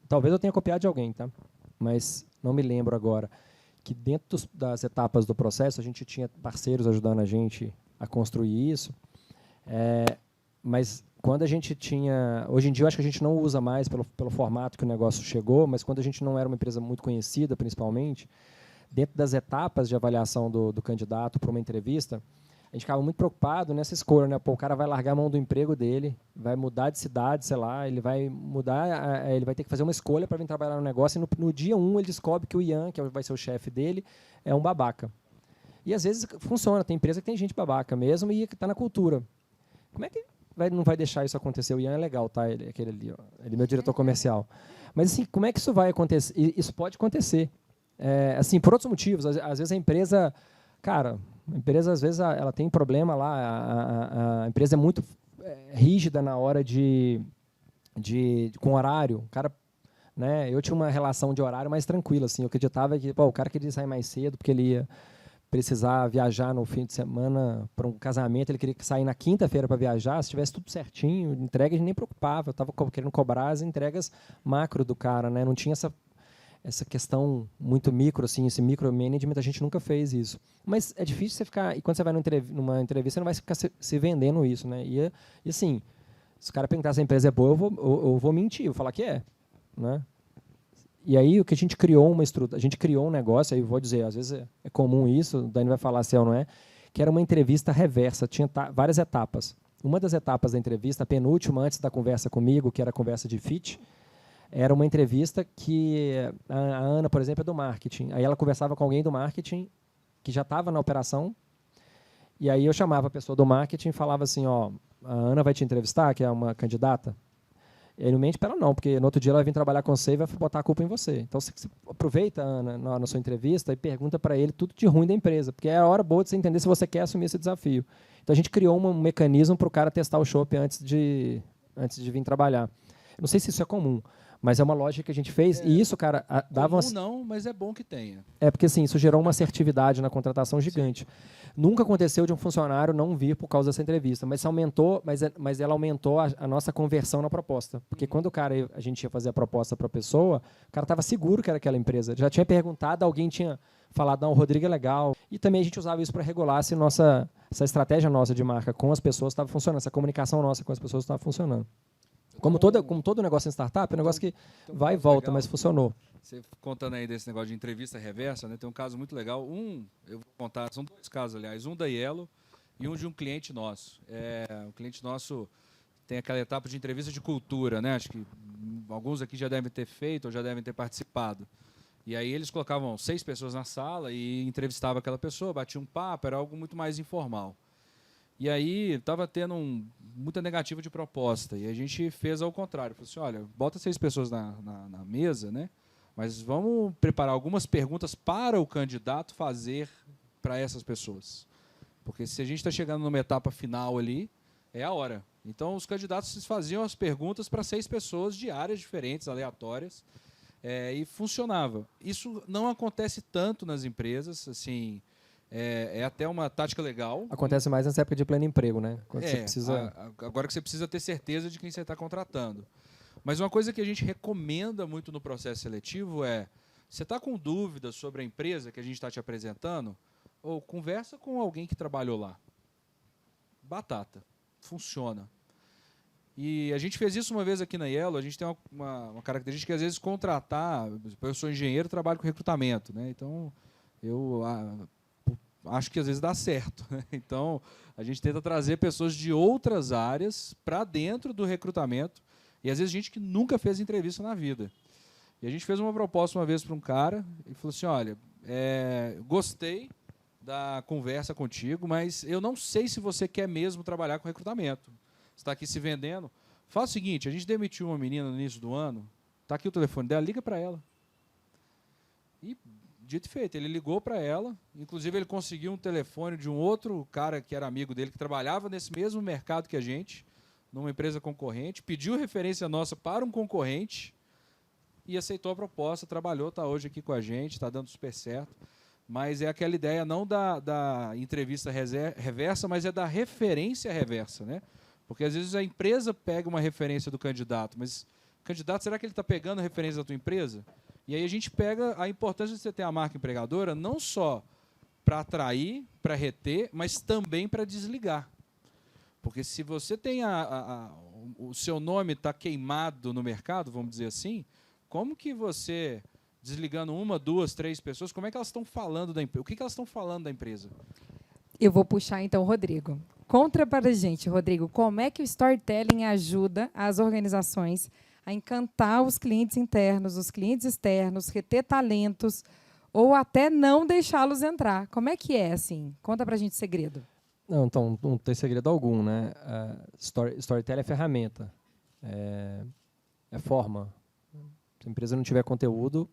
Talvez eu tenha copiado de alguém, tá? Mas não me lembro agora. Que dentro das etapas do processo a gente tinha parceiros ajudando a gente a construir isso, mas quando a gente tinha... Hoje em dia eu acho que a gente não usa mais pelo formato que o negócio chegou, mas quando a gente não era uma empresa muito conhecida, principalmente, dentro das etapas de avaliação do candidato para uma entrevista, a gente ficava muito preocupado nessa escolha, né? Pô, o cara vai largar a mão do emprego dele, vai mudar de cidade, sei lá, ele vai ter que fazer uma escolha para vir trabalhar no negócio, e no dia 1 ele descobre que o Ian, que vai ser o chefe dele, é um babaca. E às vezes funciona, tem empresa que tem gente babaca mesmo e que está na cultura. Como é que não vai deixar isso acontecer? O Ian é legal, tá? Ele é aquele ali, ó. Ele é meu diretor comercial. Mas assim, como é que isso vai acontecer? Isso pode acontecer. Assim, por outros motivos. Às vezes a empresa... Cara, a empresa, às vezes, ela tem problema lá. A empresa é muito rígida na hora com horário. O cara, né, eu tinha uma relação de horário mais tranquila. Assim, eu acreditava que o cara queria sair mais cedo porque ele ia precisar viajar no fim de semana para um casamento. Ele queria sair na quinta-feira para viajar. Se tivesse tudo certinho, entrega, a gente nem preocupava. Eu estava querendo cobrar as entregas macro do cara. Né? Não tinha essa questão muito micro, assim, esse micromanagement, a gente nunca fez isso. Mas é difícil você ficar... E quando você vai numa entrevista, você não vai ficar se vendendo isso, né? E assim, se o cara perguntar se a empresa é boa, eu vou mentir, eu vou falar que é. Né? E aí, o que a gente criou a gente criou um negócio, aí eu vou dizer, às vezes é comum isso, o Dani vai falar se é ou não é, que era uma entrevista reversa, tinha várias etapas. Uma das etapas da entrevista, a penúltima, antes da conversa comigo, que era a conversa de fit, era uma entrevista que a Ana, por exemplo, é do marketing. Aí ela conversava com alguém do marketing que já estava na operação E aí eu chamava a pessoa do marketing e falava assim, ó, a Ana vai te entrevistar, que é uma candidata. Ele não mente para ela não, porque no outro dia ela vai vir trabalhar com você e vai botar a culpa em você. Então, você aproveita, Ana, na sua entrevista e pergunta para ele tudo de ruim da empresa, porque é a hora boa de você entender se você quer assumir esse desafio. Então, a gente criou um mecanismo para o cara testar o chopp antes de vir trabalhar. Eu não sei se isso é comum, mas é uma lógica que a gente fez, e isso, cara, dava... Comum não, mas é bom que tenha. Porque assim, isso gerou uma assertividade na contratação gigante. Sim. Nunca aconteceu de um funcionário não vir por causa dessa entrevista, mas aumentou, mas ela aumentou a nossa conversão na proposta. Porque quando a gente ia fazer a proposta para a pessoa, o cara estava seguro que era aquela empresa. Já tinha perguntado, alguém tinha falado, não, o Rodrigo é legal. E também a gente usava isso para regular se essa estratégia nossa de marca com as pessoas estava funcionando, essa comunicação nossa com as pessoas estava funcionando. Como todo negócio em startup, é um negócio que vai e volta, legal, mas funcionou. Você contando aí desse negócio de entrevista reversa, né, tem um caso muito legal. Eu vou contar, são 2 casos, aliás. Um da Yellow e um de um cliente nosso. Um cliente nosso tem aquela etapa de entrevista de cultura, né? Acho que alguns aqui já devem ter feito ou já devem ter participado. E aí eles colocavam 6 pessoas na sala e entrevistavam aquela pessoa, batiam um papo, era algo muito mais informal. E aí estava tendo muita negativa de proposta. E a gente fez ao contrário. Falou assim, olha, bota 6 pessoas na mesa, né? Mas vamos preparar algumas perguntas para o candidato fazer para essas pessoas. Porque se a gente está chegando numa etapa final ali, é a hora. Então, os candidatos faziam as perguntas para 6 pessoas de áreas diferentes, aleatórias, e funcionava. Isso não acontece tanto nas empresas, assim... É até uma tática legal. Acontece mais nessa época de pleno emprego, né? Quando você precisa... Agora que você precisa ter certeza de quem você está contratando. Mas uma coisa que a gente recomenda muito no processo seletivo você está com dúvidas sobre a empresa que a gente está te apresentando, ou conversa com alguém que trabalhou lá. Batata. Funciona. E a gente fez isso uma vez aqui na Yellow. A gente tem uma característica que, às vezes, contratar... Eu sou engenheiro, trabalho com recrutamento, né? Então, eu... acho que às vezes dá certo. Então, a gente tenta trazer pessoas de outras áreas para dentro do recrutamento. E às vezes gente que nunca fez entrevista na vida. E a gente fez uma proposta uma vez para um cara e falou assim, olha, gostei da conversa contigo, mas eu não sei se você quer mesmo trabalhar com recrutamento. Você está aqui se vendendo. Faz o seguinte, a gente demitiu uma menina no início do ano, está aqui o telefone dela, liga para ela. E... dito e feito, ele ligou para ela, inclusive ele conseguiu um telefone de um outro cara que era amigo dele, que trabalhava nesse mesmo mercado que a gente, numa empresa concorrente, pediu referência nossa para um concorrente e aceitou a proposta, trabalhou, está hoje aqui com a gente, está dando super certo. Mas é aquela ideia não da entrevista reversa, mas é da referência reversa, né? Porque às vezes a empresa pega uma referência do candidato, mas o candidato, será que ele está pegando a referência da tua empresa? E aí a gente pega a importância de você ter a marca empregadora não só para atrair, para reter, mas também para desligar. Porque se você tem o seu nome está queimado no mercado, vamos dizer assim, como que você, desligando 1, 2, 3 pessoas, como é que elas estão falando da empresa? O que elas estão falando da empresa? Eu vou puxar, então, o Rodrigo. Conta para a gente, Rodrigo, como é que o storytelling ajuda as organizações a encantar os clientes internos, os clientes externos, reter talentos, ou até não deixá-los entrar. Como é que é, assim? Conta para a gente o segredo. Não, então, não tem segredo algum, né? Storytelling é ferramenta, é forma. Se a empresa não tiver conteúdo,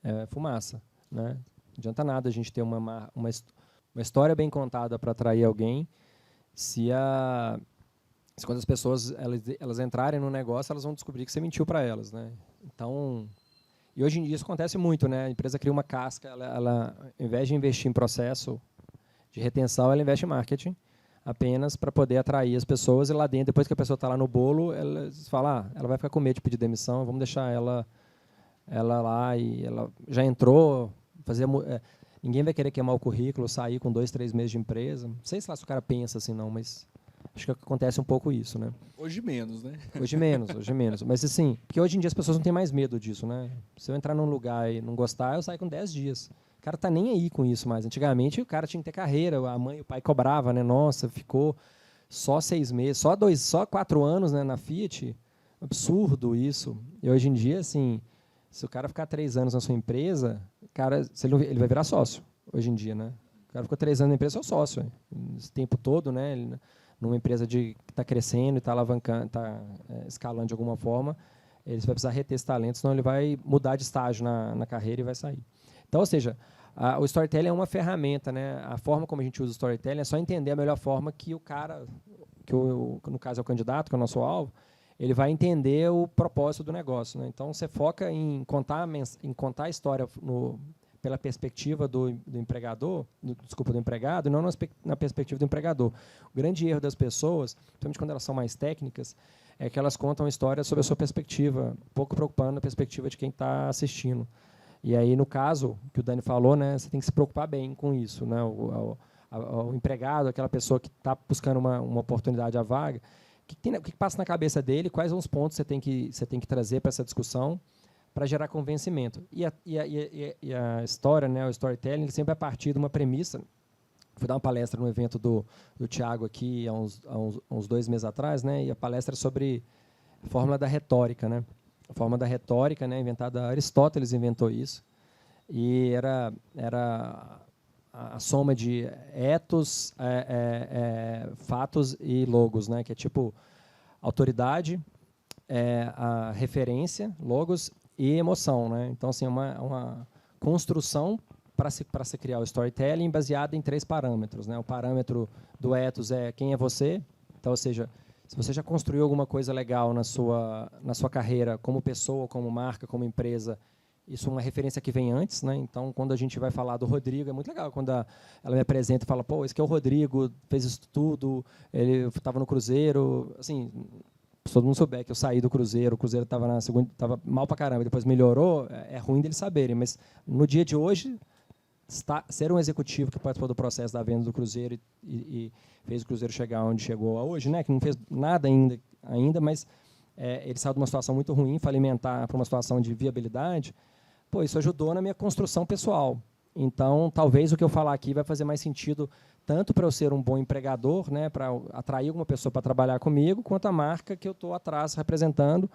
é fumaça, né? Não adianta nada a gente ter uma história bem contada para atrair alguém, se quando as pessoas elas entrarem no negócio, elas vão descobrir que você mentiu para elas, né? Então, e hoje em dia isso acontece muito, né? A empresa cria uma casca, ela ao invés de investir em processo de retenção, ela investe em marketing apenas para poder atrair as pessoas, e lá dentro, depois que a pessoa está lá no bolo, ela fala, ela vai ficar com medo de pedir demissão, vamos deixar ela lá, e ela já entrou, ninguém vai querer queimar o currículo, sair com 2, 3 meses de empresa. Não sei se o cara pensa assim, não, mas acho que acontece um pouco isso, né? Hoje menos, né? Hoje menos. Mas assim, porque hoje em dia as pessoas não têm mais medo disso, né? Se eu entrar num lugar e não gostar, eu saio com 10 dias. O cara tá nem aí com isso mais. Antigamente o cara tinha que ter carreira, a mãe e o pai cobrava, né? Nossa, ficou só 6 meses, só 4 anos, né, na Fiat. Absurdo isso. E hoje em dia, assim, se o cara ficar 3 anos na sua empresa, cara, ele vai virar sócio hoje em dia, né? O cara ficou 3 anos na empresa, é sócio. Esse tempo todo, né, ele, numa empresa que está crescendo e está alavancando, está escalando de alguma forma, ele vai precisar reter esse talento, senão ele vai mudar de estágio na carreira e vai sair. Então, ou seja, o storytelling é uma ferramenta, né? A forma como a gente usa o storytelling é só entender a melhor forma que o cara, no caso é o candidato, que é o nosso alvo, ele vai entender o propósito do negócio, né? Então, você foca em contar a história pela perspectiva do empregador, do empregado, e não na perspectiva do empregador. O grande erro das pessoas, principalmente quando elas são mais técnicas, é que elas contam a história sob a sua perspectiva, pouco preocupando a perspectiva de quem está assistindo. E aí, no caso que o Dani falou, né, você tem que se preocupar bem com isso, né? O empregado, aquela pessoa que está buscando uma oportunidade à vaga, o que passa na cabeça dele, quais são os pontos que você tem que trazer para essa discussão para gerar convencimento. E a história, né, o storytelling, ele sempre é a partir de uma premissa. Fui dar uma palestra no evento do Thiago aqui há uns 2 meses atrás, né, e a palestra é sobre a fórmula da retórica, né? A forma da retórica, né, inventada, Aristóteles inventou isso, e era a soma de ethos, fatos e logos, né, que é tipo autoridade, a referência, logos e emoção, né? Então, assim, uma construção para se criar o storytelling baseada em 3 parâmetros, né? O parâmetro do ethos é quem é você, então, ou seja, se você já construiu alguma coisa legal na sua carreira, como pessoa, como marca, como empresa, isso é uma referência que vem antes, né? Então, quando a gente vai falar do Rodrigo, é muito legal quando ela me apresenta e fala, pô, esse aqui é o Rodrigo, fez isso tudo, ele estava no Cruzeiro, assim, se todo mundo souber que eu saí do Cruzeiro, o Cruzeiro estava estava mal pra caramba, depois melhorou, é ruim deles saberem, mas no dia de hoje, ser um executivo que participou do processo da venda do Cruzeiro e fez o Cruzeiro chegar onde chegou hoje, né, que não fez nada ainda, mas ele saiu de uma situação muito ruim, falimentar para uma situação de viabilidade, pô, isso ajudou na minha construção pessoal. Então, talvez o que eu falar aqui vai fazer mais sentido tanto para eu ser um bom empregador, né, para atrair alguma pessoa para trabalhar comigo, quanto a marca que eu estou atrás representando,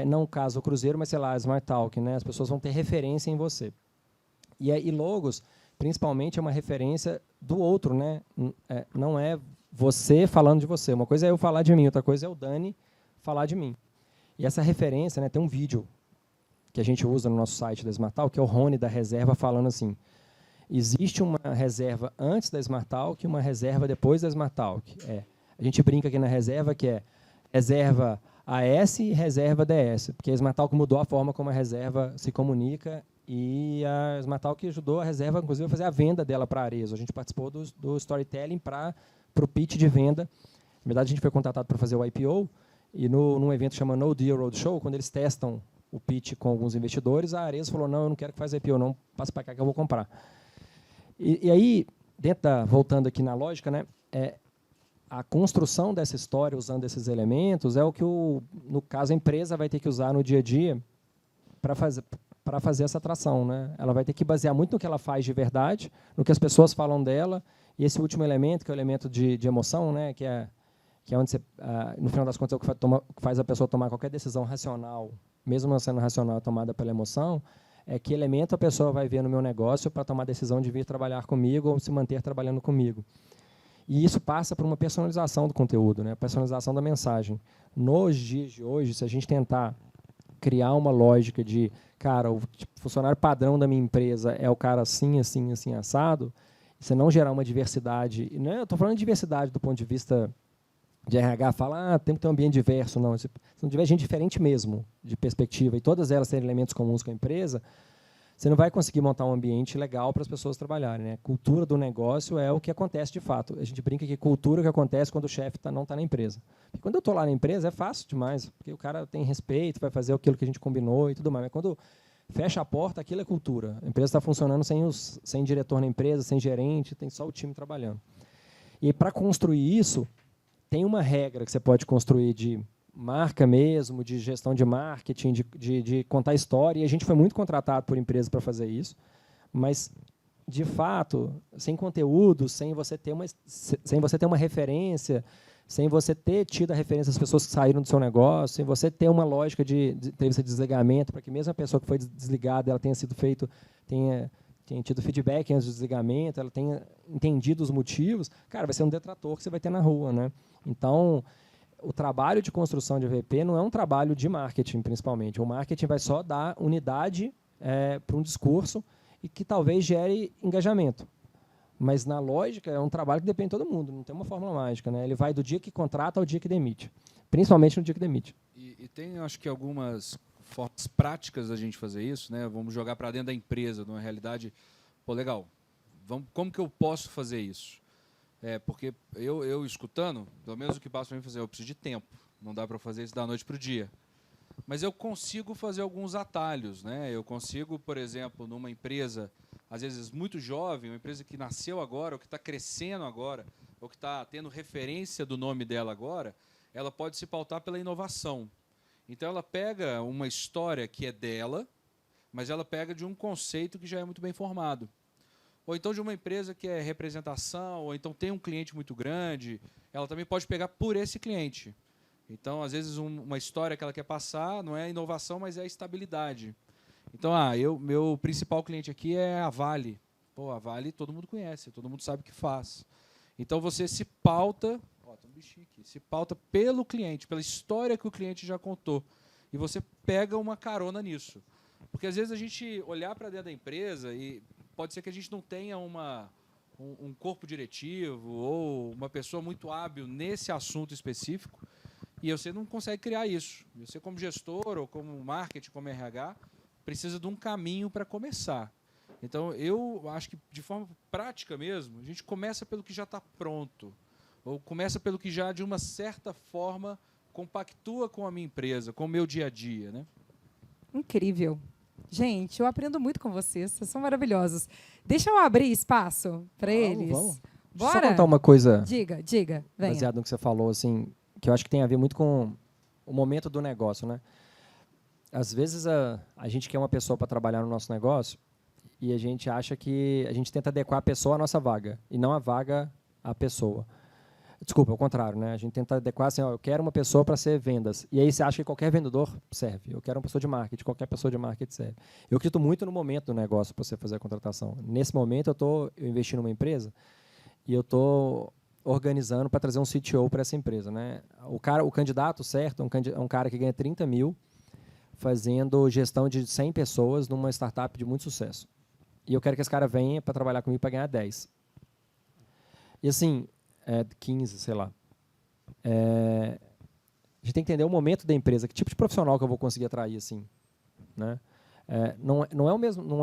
não o caso o Cruzeiro, mas, sei lá, a Smart Talk, né, as pessoas vão ter referência em você. E logos, principalmente, é uma referência do outro, né? Não é você falando de você. Uma coisa é eu falar de mim, outra coisa é o Dani falar de mim. E essa referência, né, tem um vídeo que a gente usa no nosso site da Smart Talk, que é o Rony da reserva falando assim, existe uma reserva antes da Smart Talk e uma reserva depois da Smart Talk. A gente brinca aqui na reserva que é reserva AS e reserva DS, porque a Smart Talk mudou a forma como a reserva se comunica e a Smart Talk ajudou a reserva, inclusive, a fazer a venda dela para a Arezzo. A gente participou do storytelling para o pitch de venda. Na verdade, a gente foi contratado para fazer o IPO, e num evento chamado No Deal Roadshow, quando eles testam o pitch com alguns investidores, a Arezzo falou, não, eu não quero que faça IPO, não, passa para cá que eu vou comprar. E aí, voltando aqui na lógica, né, a construção dessa história, usando esses elementos, é o que, no caso, a empresa vai ter que usar no dia a dia para fazer essa atração, né? Ela vai ter que basear muito no que ela faz de verdade, no que as pessoas falam dela, e esse último elemento, que é o elemento de emoção, né? que é onde você, no final das contas, é o que faz a pessoa tomar qualquer decisão racional, mesmo não sendo racional, tomada pela emoção, é que elemento a pessoa vai ver no meu negócio para tomar a decisão de vir trabalhar comigo ou se manter trabalhando comigo. E isso passa por uma personalização do conteúdo, né? Personalização da mensagem. Nos dias de hoje, se a gente tentar criar uma lógica de, cara, o funcionário padrão da minha empresa é o cara assim, assim, assim, assado, você não gerar uma diversidade, não é, eu estou falando de diversidade do ponto de vista de RH, fala, tem que ter um ambiente diverso, não. Se não tiver gente diferente mesmo, de perspectiva, e todas elas terem elementos comuns com a empresa, você não vai conseguir montar um ambiente legal para as pessoas trabalharem, né? Cultura do negócio é o que acontece de fato. A gente brinca que cultura é o que acontece quando o chefe não está na empresa. Porque quando eu estou lá na empresa é fácil demais, porque o cara tem respeito, vai fazer aquilo que a gente combinou e tudo mais. Mas quando fecha a porta, aquilo é cultura. A empresa está funcionando sem diretor na empresa, sem gerente, tem só o time trabalhando. E para construir isso, tem uma regra que você pode construir de marca mesmo, de gestão de marketing, de contar história, e a gente foi muito contratado por empresas para fazer isso, mas, de fato, sem conteúdo, sem você ter uma referência, sem você ter tido a referência das pessoas que saíram do seu negócio, sem você ter uma lógica de entrevista de desligamento, para que mesmo a pessoa que foi desligada ela tenha tem tido feedback antes do desligamento, ela tem entendido os motivos, cara, vai ser um detrator que você vai ter na rua, né? Então, o trabalho de construção de EVP não é um trabalho de marketing, principalmente. O marketing vai só dar unidade para um discurso e que talvez gere engajamento. Mas, na lógica, é um trabalho que depende de todo mundo, não tem uma fórmula mágica, né? Ele vai do dia que contrata ao dia que demite, principalmente no dia que demite. E tem, acho que, algumas formas práticas da gente fazer isso, né? Vamos jogar para dentro da empresa, numa realidade, pô, legal, como que eu posso fazer isso? Porque eu escutando, pelo menos o que passa para mim fazer, eu preciso de tempo, não dá para fazer isso da noite para o dia. Mas eu consigo fazer alguns atalhos, né? Eu consigo, por exemplo, numa empresa, às vezes muito jovem, uma empresa que nasceu agora, ou que está crescendo agora, ou que está tendo referência do nome dela agora, ela pode se pautar pela inovação. Então, ela pega uma história que é dela, mas ela pega de um conceito que já é muito bem formado. Ou então de uma empresa que é representação, ou então tem um cliente muito grande, ela também pode pegar por esse cliente. Então, às vezes, uma história que ela quer passar não é inovação, mas é estabilidade. Então, meu principal cliente aqui é a Vale. Pô, a Vale todo mundo conhece, todo mundo sabe o que faz. Então, você se pauta, tem um bichinho aqui, se pauta pelo cliente, pela história que o cliente já contou. E você pega uma carona nisso. Porque, às vezes, a gente olhar para dentro da empresa e pode ser que a gente não tenha um corpo diretivo ou uma pessoa muito hábil nesse assunto específico e você não consegue criar isso. Você, como gestor ou como marketing, como RH, precisa de um caminho para começar. Então, eu acho que, de forma prática mesmo, a gente começa pelo que já está pronto, ou começa pelo que já, de uma certa forma, compactua com a minha empresa, com o meu dia a dia, né? Incrível. Gente, eu aprendo muito com vocês, vocês são maravilhosos. Deixa eu abrir espaço para eles. Vamos. Bora? Só contar uma coisa, Diga, venha. baseado no que você falou, assim, que eu acho que tem a ver muito com o momento do negócio, né? Às vezes a gente quer uma pessoa para trabalhar no nosso negócio e a gente acha que a gente tenta adequar a pessoa à nossa vaga e não a vaga à pessoa. Desculpa, ao contrário, né? A gente tenta adequar assim, eu quero uma pessoa para ser vendas. E aí você acha que qualquer vendedor serve. Eu quero uma pessoa de marketing, qualquer pessoa de marketing serve. Eu acredito muito no momento do negócio para você fazer a contratação. Nesse momento eu investi numa empresa e eu estou organizando para trazer um CTO para essa empresa, né? O candidato certo é um cara que ganha 30 mil fazendo gestão de 100 pessoas numa startup de muito sucesso. E eu quero que esse cara venha para trabalhar comigo para ganhar 10. E assim, 15, sei lá. A gente tem que entender o momento da empresa, que tipo de profissional que eu vou conseguir atrair, assim, né? Não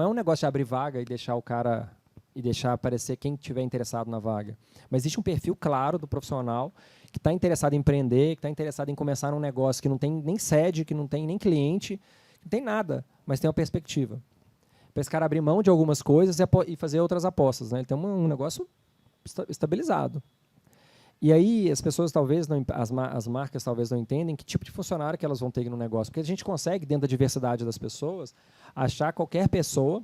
é um negócio de abrir vaga e deixar o cara e deixar aparecer quem estiver interessado na vaga. Mas existe um perfil claro do profissional que está interessado em empreender, que está interessado em começar um negócio que não tem nem sede, que não tem nem cliente, que não tem nada, mas tem uma perspectiva. Para esse cara abrir mão de algumas coisas e fazer outras apostas, né? Ele tem um negócio estabilizado. E aí as pessoas talvez as marcas talvez não entendem que tipo de funcionário que elas vão ter no negócio, porque a gente consegue, dentro da diversidade das pessoas, achar qualquer pessoa,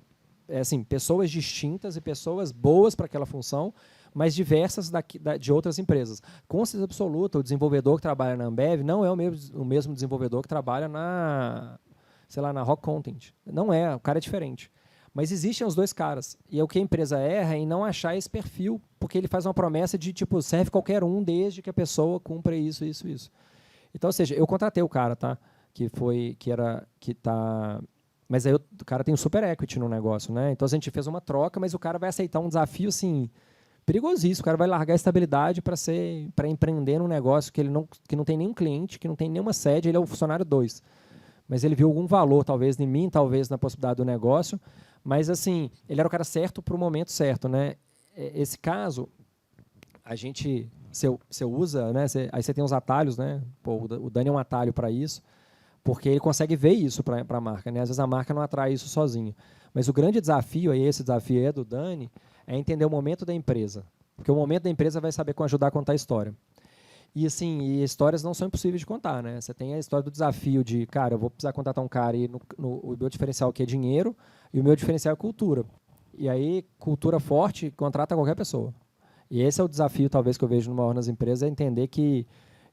pessoas distintas e pessoas boas para aquela função, mas diversas de outras empresas. Com certeza absoluta, o desenvolvedor que trabalha na Ambev não é o mesmo desenvolvedor que trabalha na Rock Content. Não é, o cara é diferente. Mas existem os dois caras. E é o que a empresa erra em não achar esse perfil, porque ele faz uma promessa de, tipo, serve qualquer um desde que a pessoa cumpra isso. Então, ou seja, eu contratei o cara, tá? Mas aí o cara tem um super equity no negócio, né? Então a gente fez uma troca, mas o cara vai aceitar um desafio, assim, perigosíssimo. O cara vai largar a estabilidade para empreender num negócio que não tem nenhum cliente, que não tem nenhuma sede, ele é o funcionário 2. Mas ele viu algum valor, talvez em mim, talvez na possibilidade do negócio. Mas, assim, ele era o cara certo para o momento certo, né? Esse caso, a gente, você usa, né? Aí você tem os atalhos, né? Pô, o Dani é um atalho para isso, porque ele consegue ver isso para a marca, né? Às vezes a marca não atrai isso sozinha. Mas o grande desafio, esse desafio é do Dani, é entender o momento da empresa. Porque o momento da empresa vai saber ajudar a contar a história. E, assim, histórias não são impossíveis de contar, né? Você tem a história do desafio de, cara, eu vou precisar contratar um cara e o meu diferencial aqui é dinheiro e o meu diferencial é cultura. E aí, cultura forte contrata qualquer pessoa. E esse é o desafio, talvez, que eu vejo no maior nas empresas, é entender que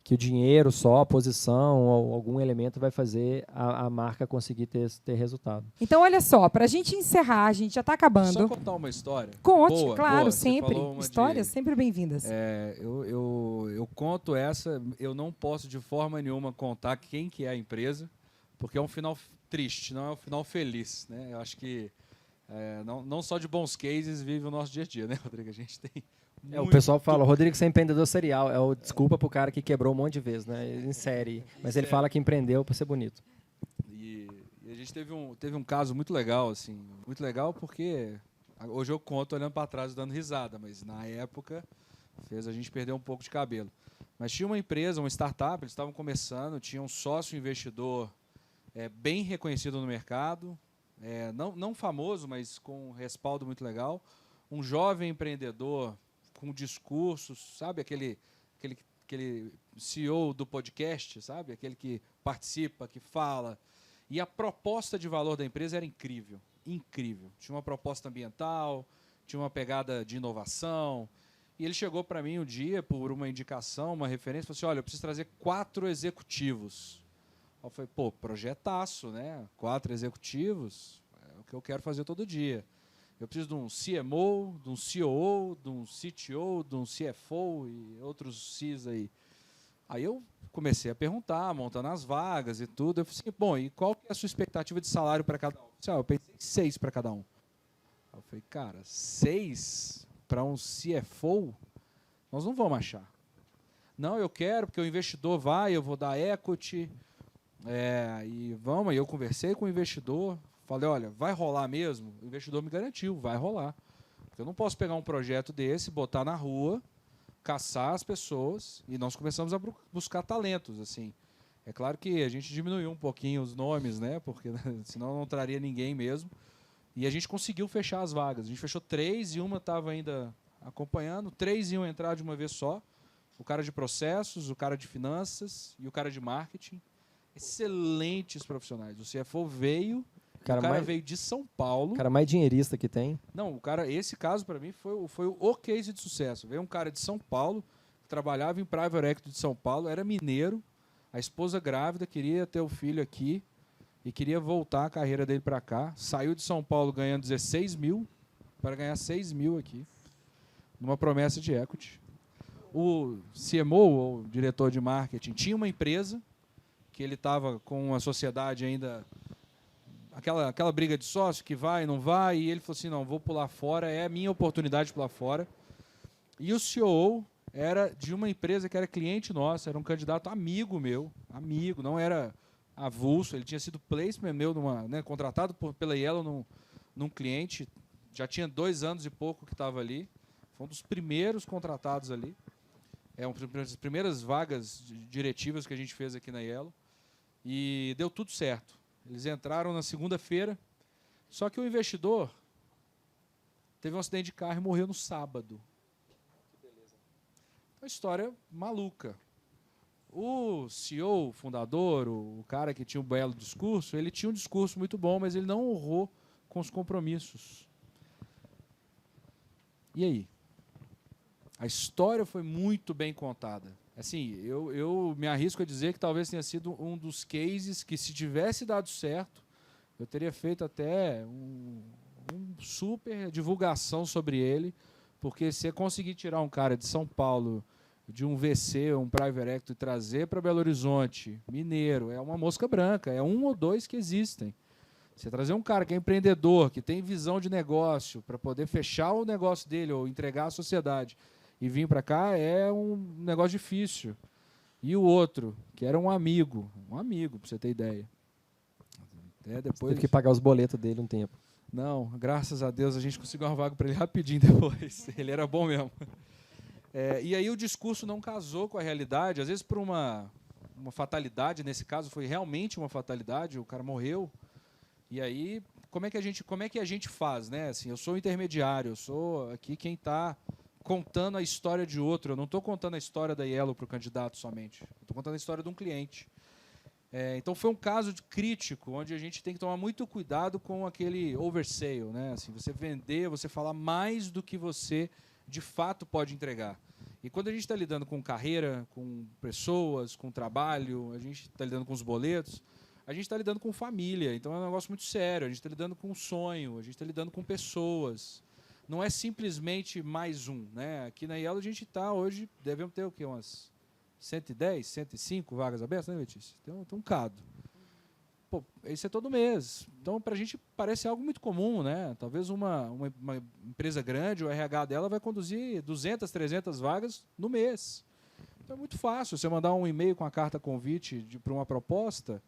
que o dinheiro só, a posição ou algum elemento vai fazer a marca conseguir ter resultado. Então, olha só, para a gente encerrar, a gente já está acabando. Só contar uma história. Conte, boa, claro, boa. sempre. Histórias sempre bem-vindas. Eu conto essa, eu não posso de forma nenhuma contar quem que é a empresa, porque é um final triste, não é um final feliz. Né? Eu acho que não só de bons cases vive o nosso dia a dia, né, Rodrigo? A gente tem... O pessoal fala, o Rodrigo é empreendedor serial, é o desculpa pro cara que quebrou um monte de vezes, né? Em série. Mas ele fala que empreendeu para ser bonito. E a gente teve um caso muito legal, assim, muito legal porque hoje eu conto olhando para trás dando risada, mas na época fez a gente perder um pouco de cabelo. Mas tinha uma empresa, uma startup, eles estavam começando, tinha um sócio investidor bem reconhecido no mercado, não famoso, mas com um respaldo muito legal, um jovem empreendedor com discursos, sabe, aquele CEO do podcast, sabe, aquele que participa, que fala. E a proposta de valor da empresa era incrível, incrível. Tinha uma proposta ambiental, tinha uma pegada de inovação. E ele chegou para mim um dia, por uma indicação, uma referência, falou assim, olha, eu preciso trazer 4 executivos. Eu falei, pô, projetaço, né? 4 executivos, é o que eu quero fazer todo dia. Eu preciso de um CMO, de um COO, de um CTO, de um CFO e outros Cs aí. Aí eu comecei a perguntar, montando as vagas e tudo. Eu falei assim, bom, e qual que é a sua expectativa de salário para cada um? Eu pensei 6 para cada um. Eu falei, cara, 6 para um CFO? Nós não vamos achar. Não, eu quero, porque o investidor vai, eu vou dar equity. E vamos, aí eu conversei com o investidor. Falei, olha, vai rolar mesmo? O investidor me garantiu, vai rolar. Porque eu não posso pegar um projeto desse, botar na rua, caçar as pessoas, e nós começamos a buscar talentos. Assim. É claro que a gente diminuiu um pouquinho os nomes, né? Porque senão não traria ninguém mesmo. E a gente conseguiu fechar as vagas. A gente fechou 3 e uma estava ainda acompanhando. 3 iam entrar de uma vez só. O cara de processos, o cara de finanças e o cara de marketing. Excelentes profissionais. O CFO veio... O cara veio de São Paulo. O cara mais dinheirista que tem. Não, esse caso para mim foi o case de sucesso. Veio um cara de São Paulo, que trabalhava em Private Equity de São Paulo, era mineiro, a esposa grávida, queria ter o filho aqui e queria voltar a carreira dele para cá. Saiu de São Paulo ganhando 16 mil para ganhar 6 mil aqui, numa promessa de equity. O CMO, o diretor de marketing, tinha uma empresa que ele estava com uma sociedade ainda... Aquela briga de sócio que vai, não vai, e ele falou assim, não, vou pular fora, é a minha oportunidade de pular fora. E o COO era de uma empresa que era cliente nossa, era um candidato amigo meu, amigo, não era avulso, ele tinha sido placement meu, contratado pela Yellow num cliente, já tinha 2 anos e pouco que estava ali, foi um dos primeiros contratados ali, uma das primeiras vagas diretivas que a gente fez aqui na Yellow, e deu tudo certo. Eles entraram na segunda-feira, só que o investidor teve um acidente de carro e morreu no sábado. Uma história maluca. O CEO, o fundador, o cara que tinha um belo discurso, ele tinha um discurso muito bom, mas ele não honrou com os compromissos. E aí? A história foi muito bem contada. Assim, eu me arrisco a dizer que talvez tenha sido um dos cases que, se tivesse dado certo, eu teria feito até um super divulgação sobre ele, porque se conseguir tirar um cara de São Paulo, de um VC, um Private Equity, e trazer para Belo Horizonte, mineiro, é uma mosca branca, é 1 ou 2 que existem. Você trazer um cara que é empreendedor, que tem visão de negócio, para poder fechar o negócio dele ou entregar à sociedade, e vir para cá é um negócio difícil. E o outro, que era um amigo, para você ter ideia. Depois... Teve que pagar os boletos dele um tempo. Não, graças a Deus a gente conseguiu uma vaga para ele rapidinho depois. Ele era bom mesmo. E aí o discurso não casou com a realidade, às vezes por uma fatalidade, nesse caso foi realmente uma fatalidade, o cara morreu. E aí, como é que a gente faz, né? Assim, eu sou o intermediário, eu sou aqui quem está contando a história de outro. Eu não estou contando a história da Yellow para o candidato somente. Estou contando a história de um cliente. Então, foi um caso crítico, onde a gente tem que tomar muito cuidado com aquele oversale. Né? Assim, você vender, você falar mais do que você, de fato, pode entregar. E quando a gente está lidando com carreira, com pessoas, com trabalho, a gente está lidando com os boletos, a gente está lidando com família. Então é um negócio muito sério. A gente está lidando com um sonho, a gente está lidando com pessoas. Não é simplesmente mais um, né? Aqui na Yellow a gente está hoje, devemos ter o quê? Umas 110, 105 vagas abertas, né, Letícia? Tem um cado. Pô, isso é todo mês. Então, para a gente parece algo muito comum, né? Talvez uma empresa grande, o RH dela vai conduzir 200, 300 vagas no mês. Então é muito fácil. Você mandar um e-mail com a carta convite para uma proposta,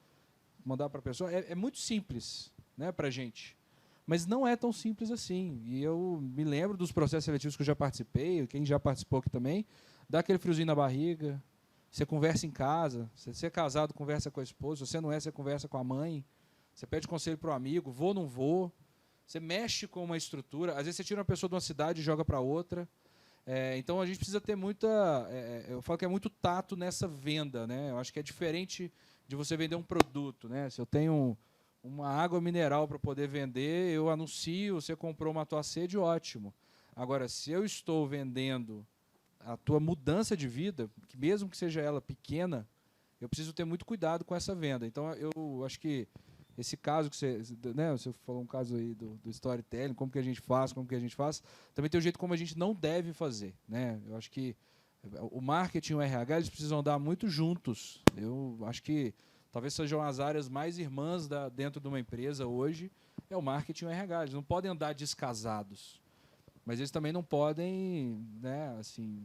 mandar para a pessoa, é muito simples, né, para a gente. Mas não é tão simples assim. E eu me lembro dos processos seletivos que eu já participei, quem já participou aqui também, dá aquele friozinho na barriga. Você conversa em casa, se você é casado, conversa com a esposa, se você não é, você conversa com a mãe, você pede conselho para o amigo, vou ou não vou, você mexe com uma estrutura, às vezes você tira uma pessoa de uma cidade e joga para outra. Então a gente precisa ter muita... eu falo que é muito tato nessa venda, né? Eu acho que é diferente de você vender um produto, né? Se eu tenho uma água mineral para poder vender, eu anuncio, você comprou uma tua sede, ótimo. Agora, se eu estou vendendo a tua mudança de vida, que mesmo que seja ela pequena, eu preciso ter muito cuidado com essa venda. Então, eu acho que esse caso que você falou um caso aí do storytelling, como que a gente faz, também tem um jeito como a gente não deve fazer, né? Eu acho que o marketing e o RH, eles precisam andar muito juntos. Eu acho que talvez sejam as áreas mais irmãs dentro de uma empresa hoje, é o marketing e o RH. Eles não podem andar descasados. Mas eles também não podem, né, assim,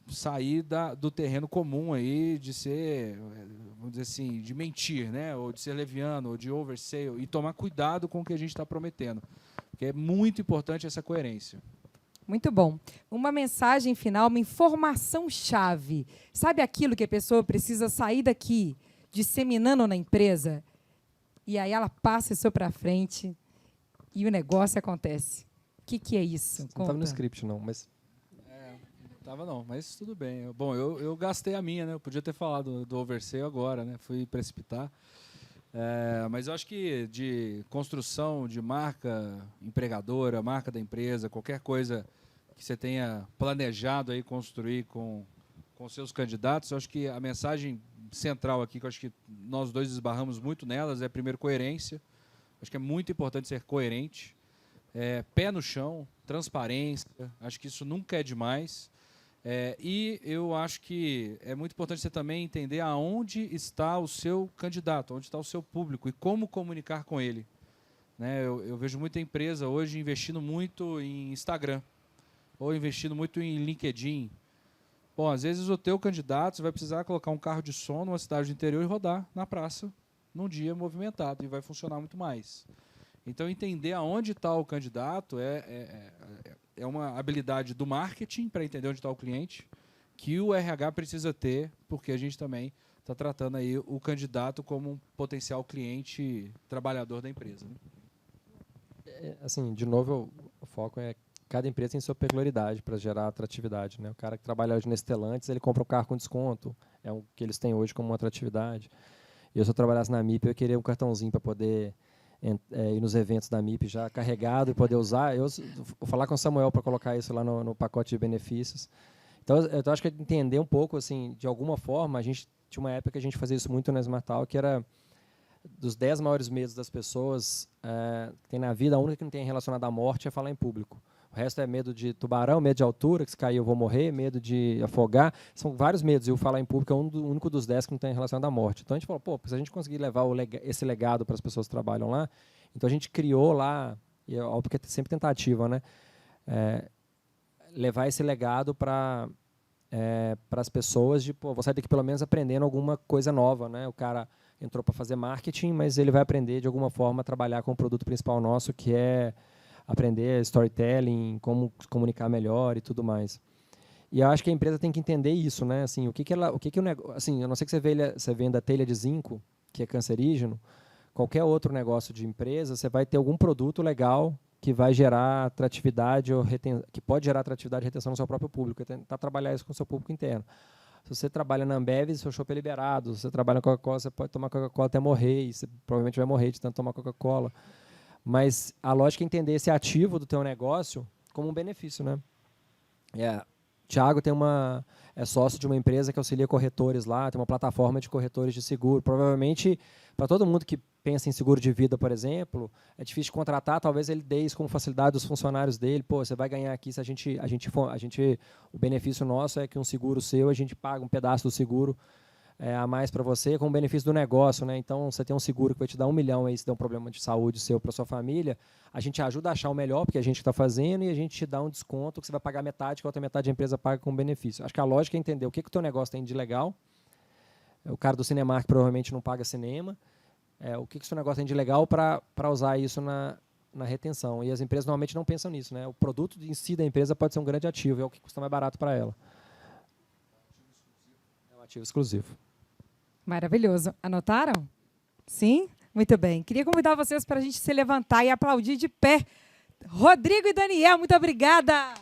sair do terreno comum aí de ser, vamos dizer assim, de mentir, né, ou de ser leviano, ou de oversell, e tomar cuidado com o que a gente está prometendo. Porque é muito importante essa coerência. Muito bom. Uma mensagem final, uma informação-chave. Sabe aquilo que a pessoa precisa sair daqui disseminando na empresa? E aí ela passa isso para frente e o negócio acontece. O que é isso? Não estava no script, não, mas... Não estava não, mas tudo bem. Bom, eu gastei a minha, né? Eu podia ter falado do oversell agora, né? Fui precipitar. Mas eu acho que de construção de marca empregadora, marca da empresa, qualquer coisa que você tenha planejado aí construir com seus candidatos, eu acho que a mensagem central aqui, que eu acho que nós dois esbarramos muito nelas, é, primeiro, coerência. Acho que é muito importante ser coerente. Pé no chão, transparência, acho que isso nunca é demais. E eu acho que é muito importante você também entender aonde está o seu candidato, onde está o seu público e como comunicar com ele. Né? Eu vejo muita empresa hoje investindo muito em Instagram ou investindo muito em LinkedIn. Bom, às vezes o teu candidato você vai precisar colocar um carro de som numa cidade do interior e rodar na praça num dia movimentado, e vai funcionar muito mais. Então, entender aonde está o candidato é uma habilidade do marketing para entender onde está o cliente, que o RH precisa ter, porque a gente também está tratando aí o candidato como um potencial cliente trabalhador da empresa. Né? Assim, de novo, o foco é cada empresa tem sua peculiaridade para gerar atratividade, né? O cara que trabalha hoje na Stellantis, ele compra um carro com desconto, é o que eles têm hoje como uma atratividade. E se eu trabalhasse na MIP, eu queria um cartãozinho para poder ir nos eventos da MIP já carregado e poder usar. Eu vou falar com o Samuel para colocar isso lá no pacote de benefícios. Então, eu acho que entender um pouco, assim, de alguma forma, a gente tinha uma época que a gente fazia isso muito na Smartal, que era dos 10 maiores medos das pessoas que tem na vida, a única que não tem relacionada à morte é falar em público. O resto é medo de tubarão, medo de altura, que se cair eu vou morrer, medo de afogar. São vários medos, e o falar em público é o único dos 10 que não tem relacionado à morte. Então a gente falou, pô, se a gente conseguir levar esse legado para as pessoas que trabalham lá, então a gente criou lá, e é óbvio que é sempre tentativa, né? Levar esse legado para as pessoas, de, pô, você vai ter que pelo menos aprendendo alguma coisa nova, né? O cara entrou para fazer marketing, mas ele vai aprender de alguma forma a trabalhar com o produto principal nosso, que é aprender storytelling, como comunicar melhor e tudo mais. E eu acho que a empresa tem que entender isso, né? Assim, o negócio, assim, a não ser que você venda telha de zinco, que é cancerígeno, qualquer outro negócio de empresa, você vai ter algum produto legal que vai gerar atratividade que pode gerar atratividade e retenção no seu próprio público, e tentar trabalhar isso com o seu público interno. Se você trabalha na Ambev, seu chopp é liberado. Se você trabalha na Coca-Cola, você pode tomar Coca-Cola até morrer, e você provavelmente vai morrer de tanto tomar Coca-Cola. Mas a lógica é entender esse ativo do teu negócio como um benefício, né? Thiago é sócio de uma empresa que auxilia corretores lá, tem uma plataforma de corretores de seguro. Provavelmente, para todo mundo que pensa em seguro de vida, por exemplo, é difícil de contratar, talvez ele dê isso com facilidade dos funcionários dele. Pô, você vai ganhar aqui, se o benefício nosso é que um seguro seu, a gente paga um pedaço do seguro a mais para você, com o benefício do negócio, né? Então, você tem um seguro que vai te dar 1 milhão aí, se der um problema de saúde seu para sua família, a gente ajuda a achar o melhor, porque a gente está fazendo, e a gente te dá um desconto que você vai pagar metade, que a outra metade a empresa paga com benefício. Acho que a lógica é entender o que o teu negócio tem de legal. O cara do Cinemark provavelmente não paga cinema. O que o seu negócio tem de legal para usar isso na retenção. E as empresas normalmente não pensam nisso, né? O produto em si da empresa pode ser um grande ativo, é o que custa mais barato para ela. É um ativo exclusivo. Maravilhoso. Anotaram? Sim? Muito bem. Queria convidar vocês para a gente se levantar e aplaudir de pé. Rodrigo e Daniel, muito obrigada!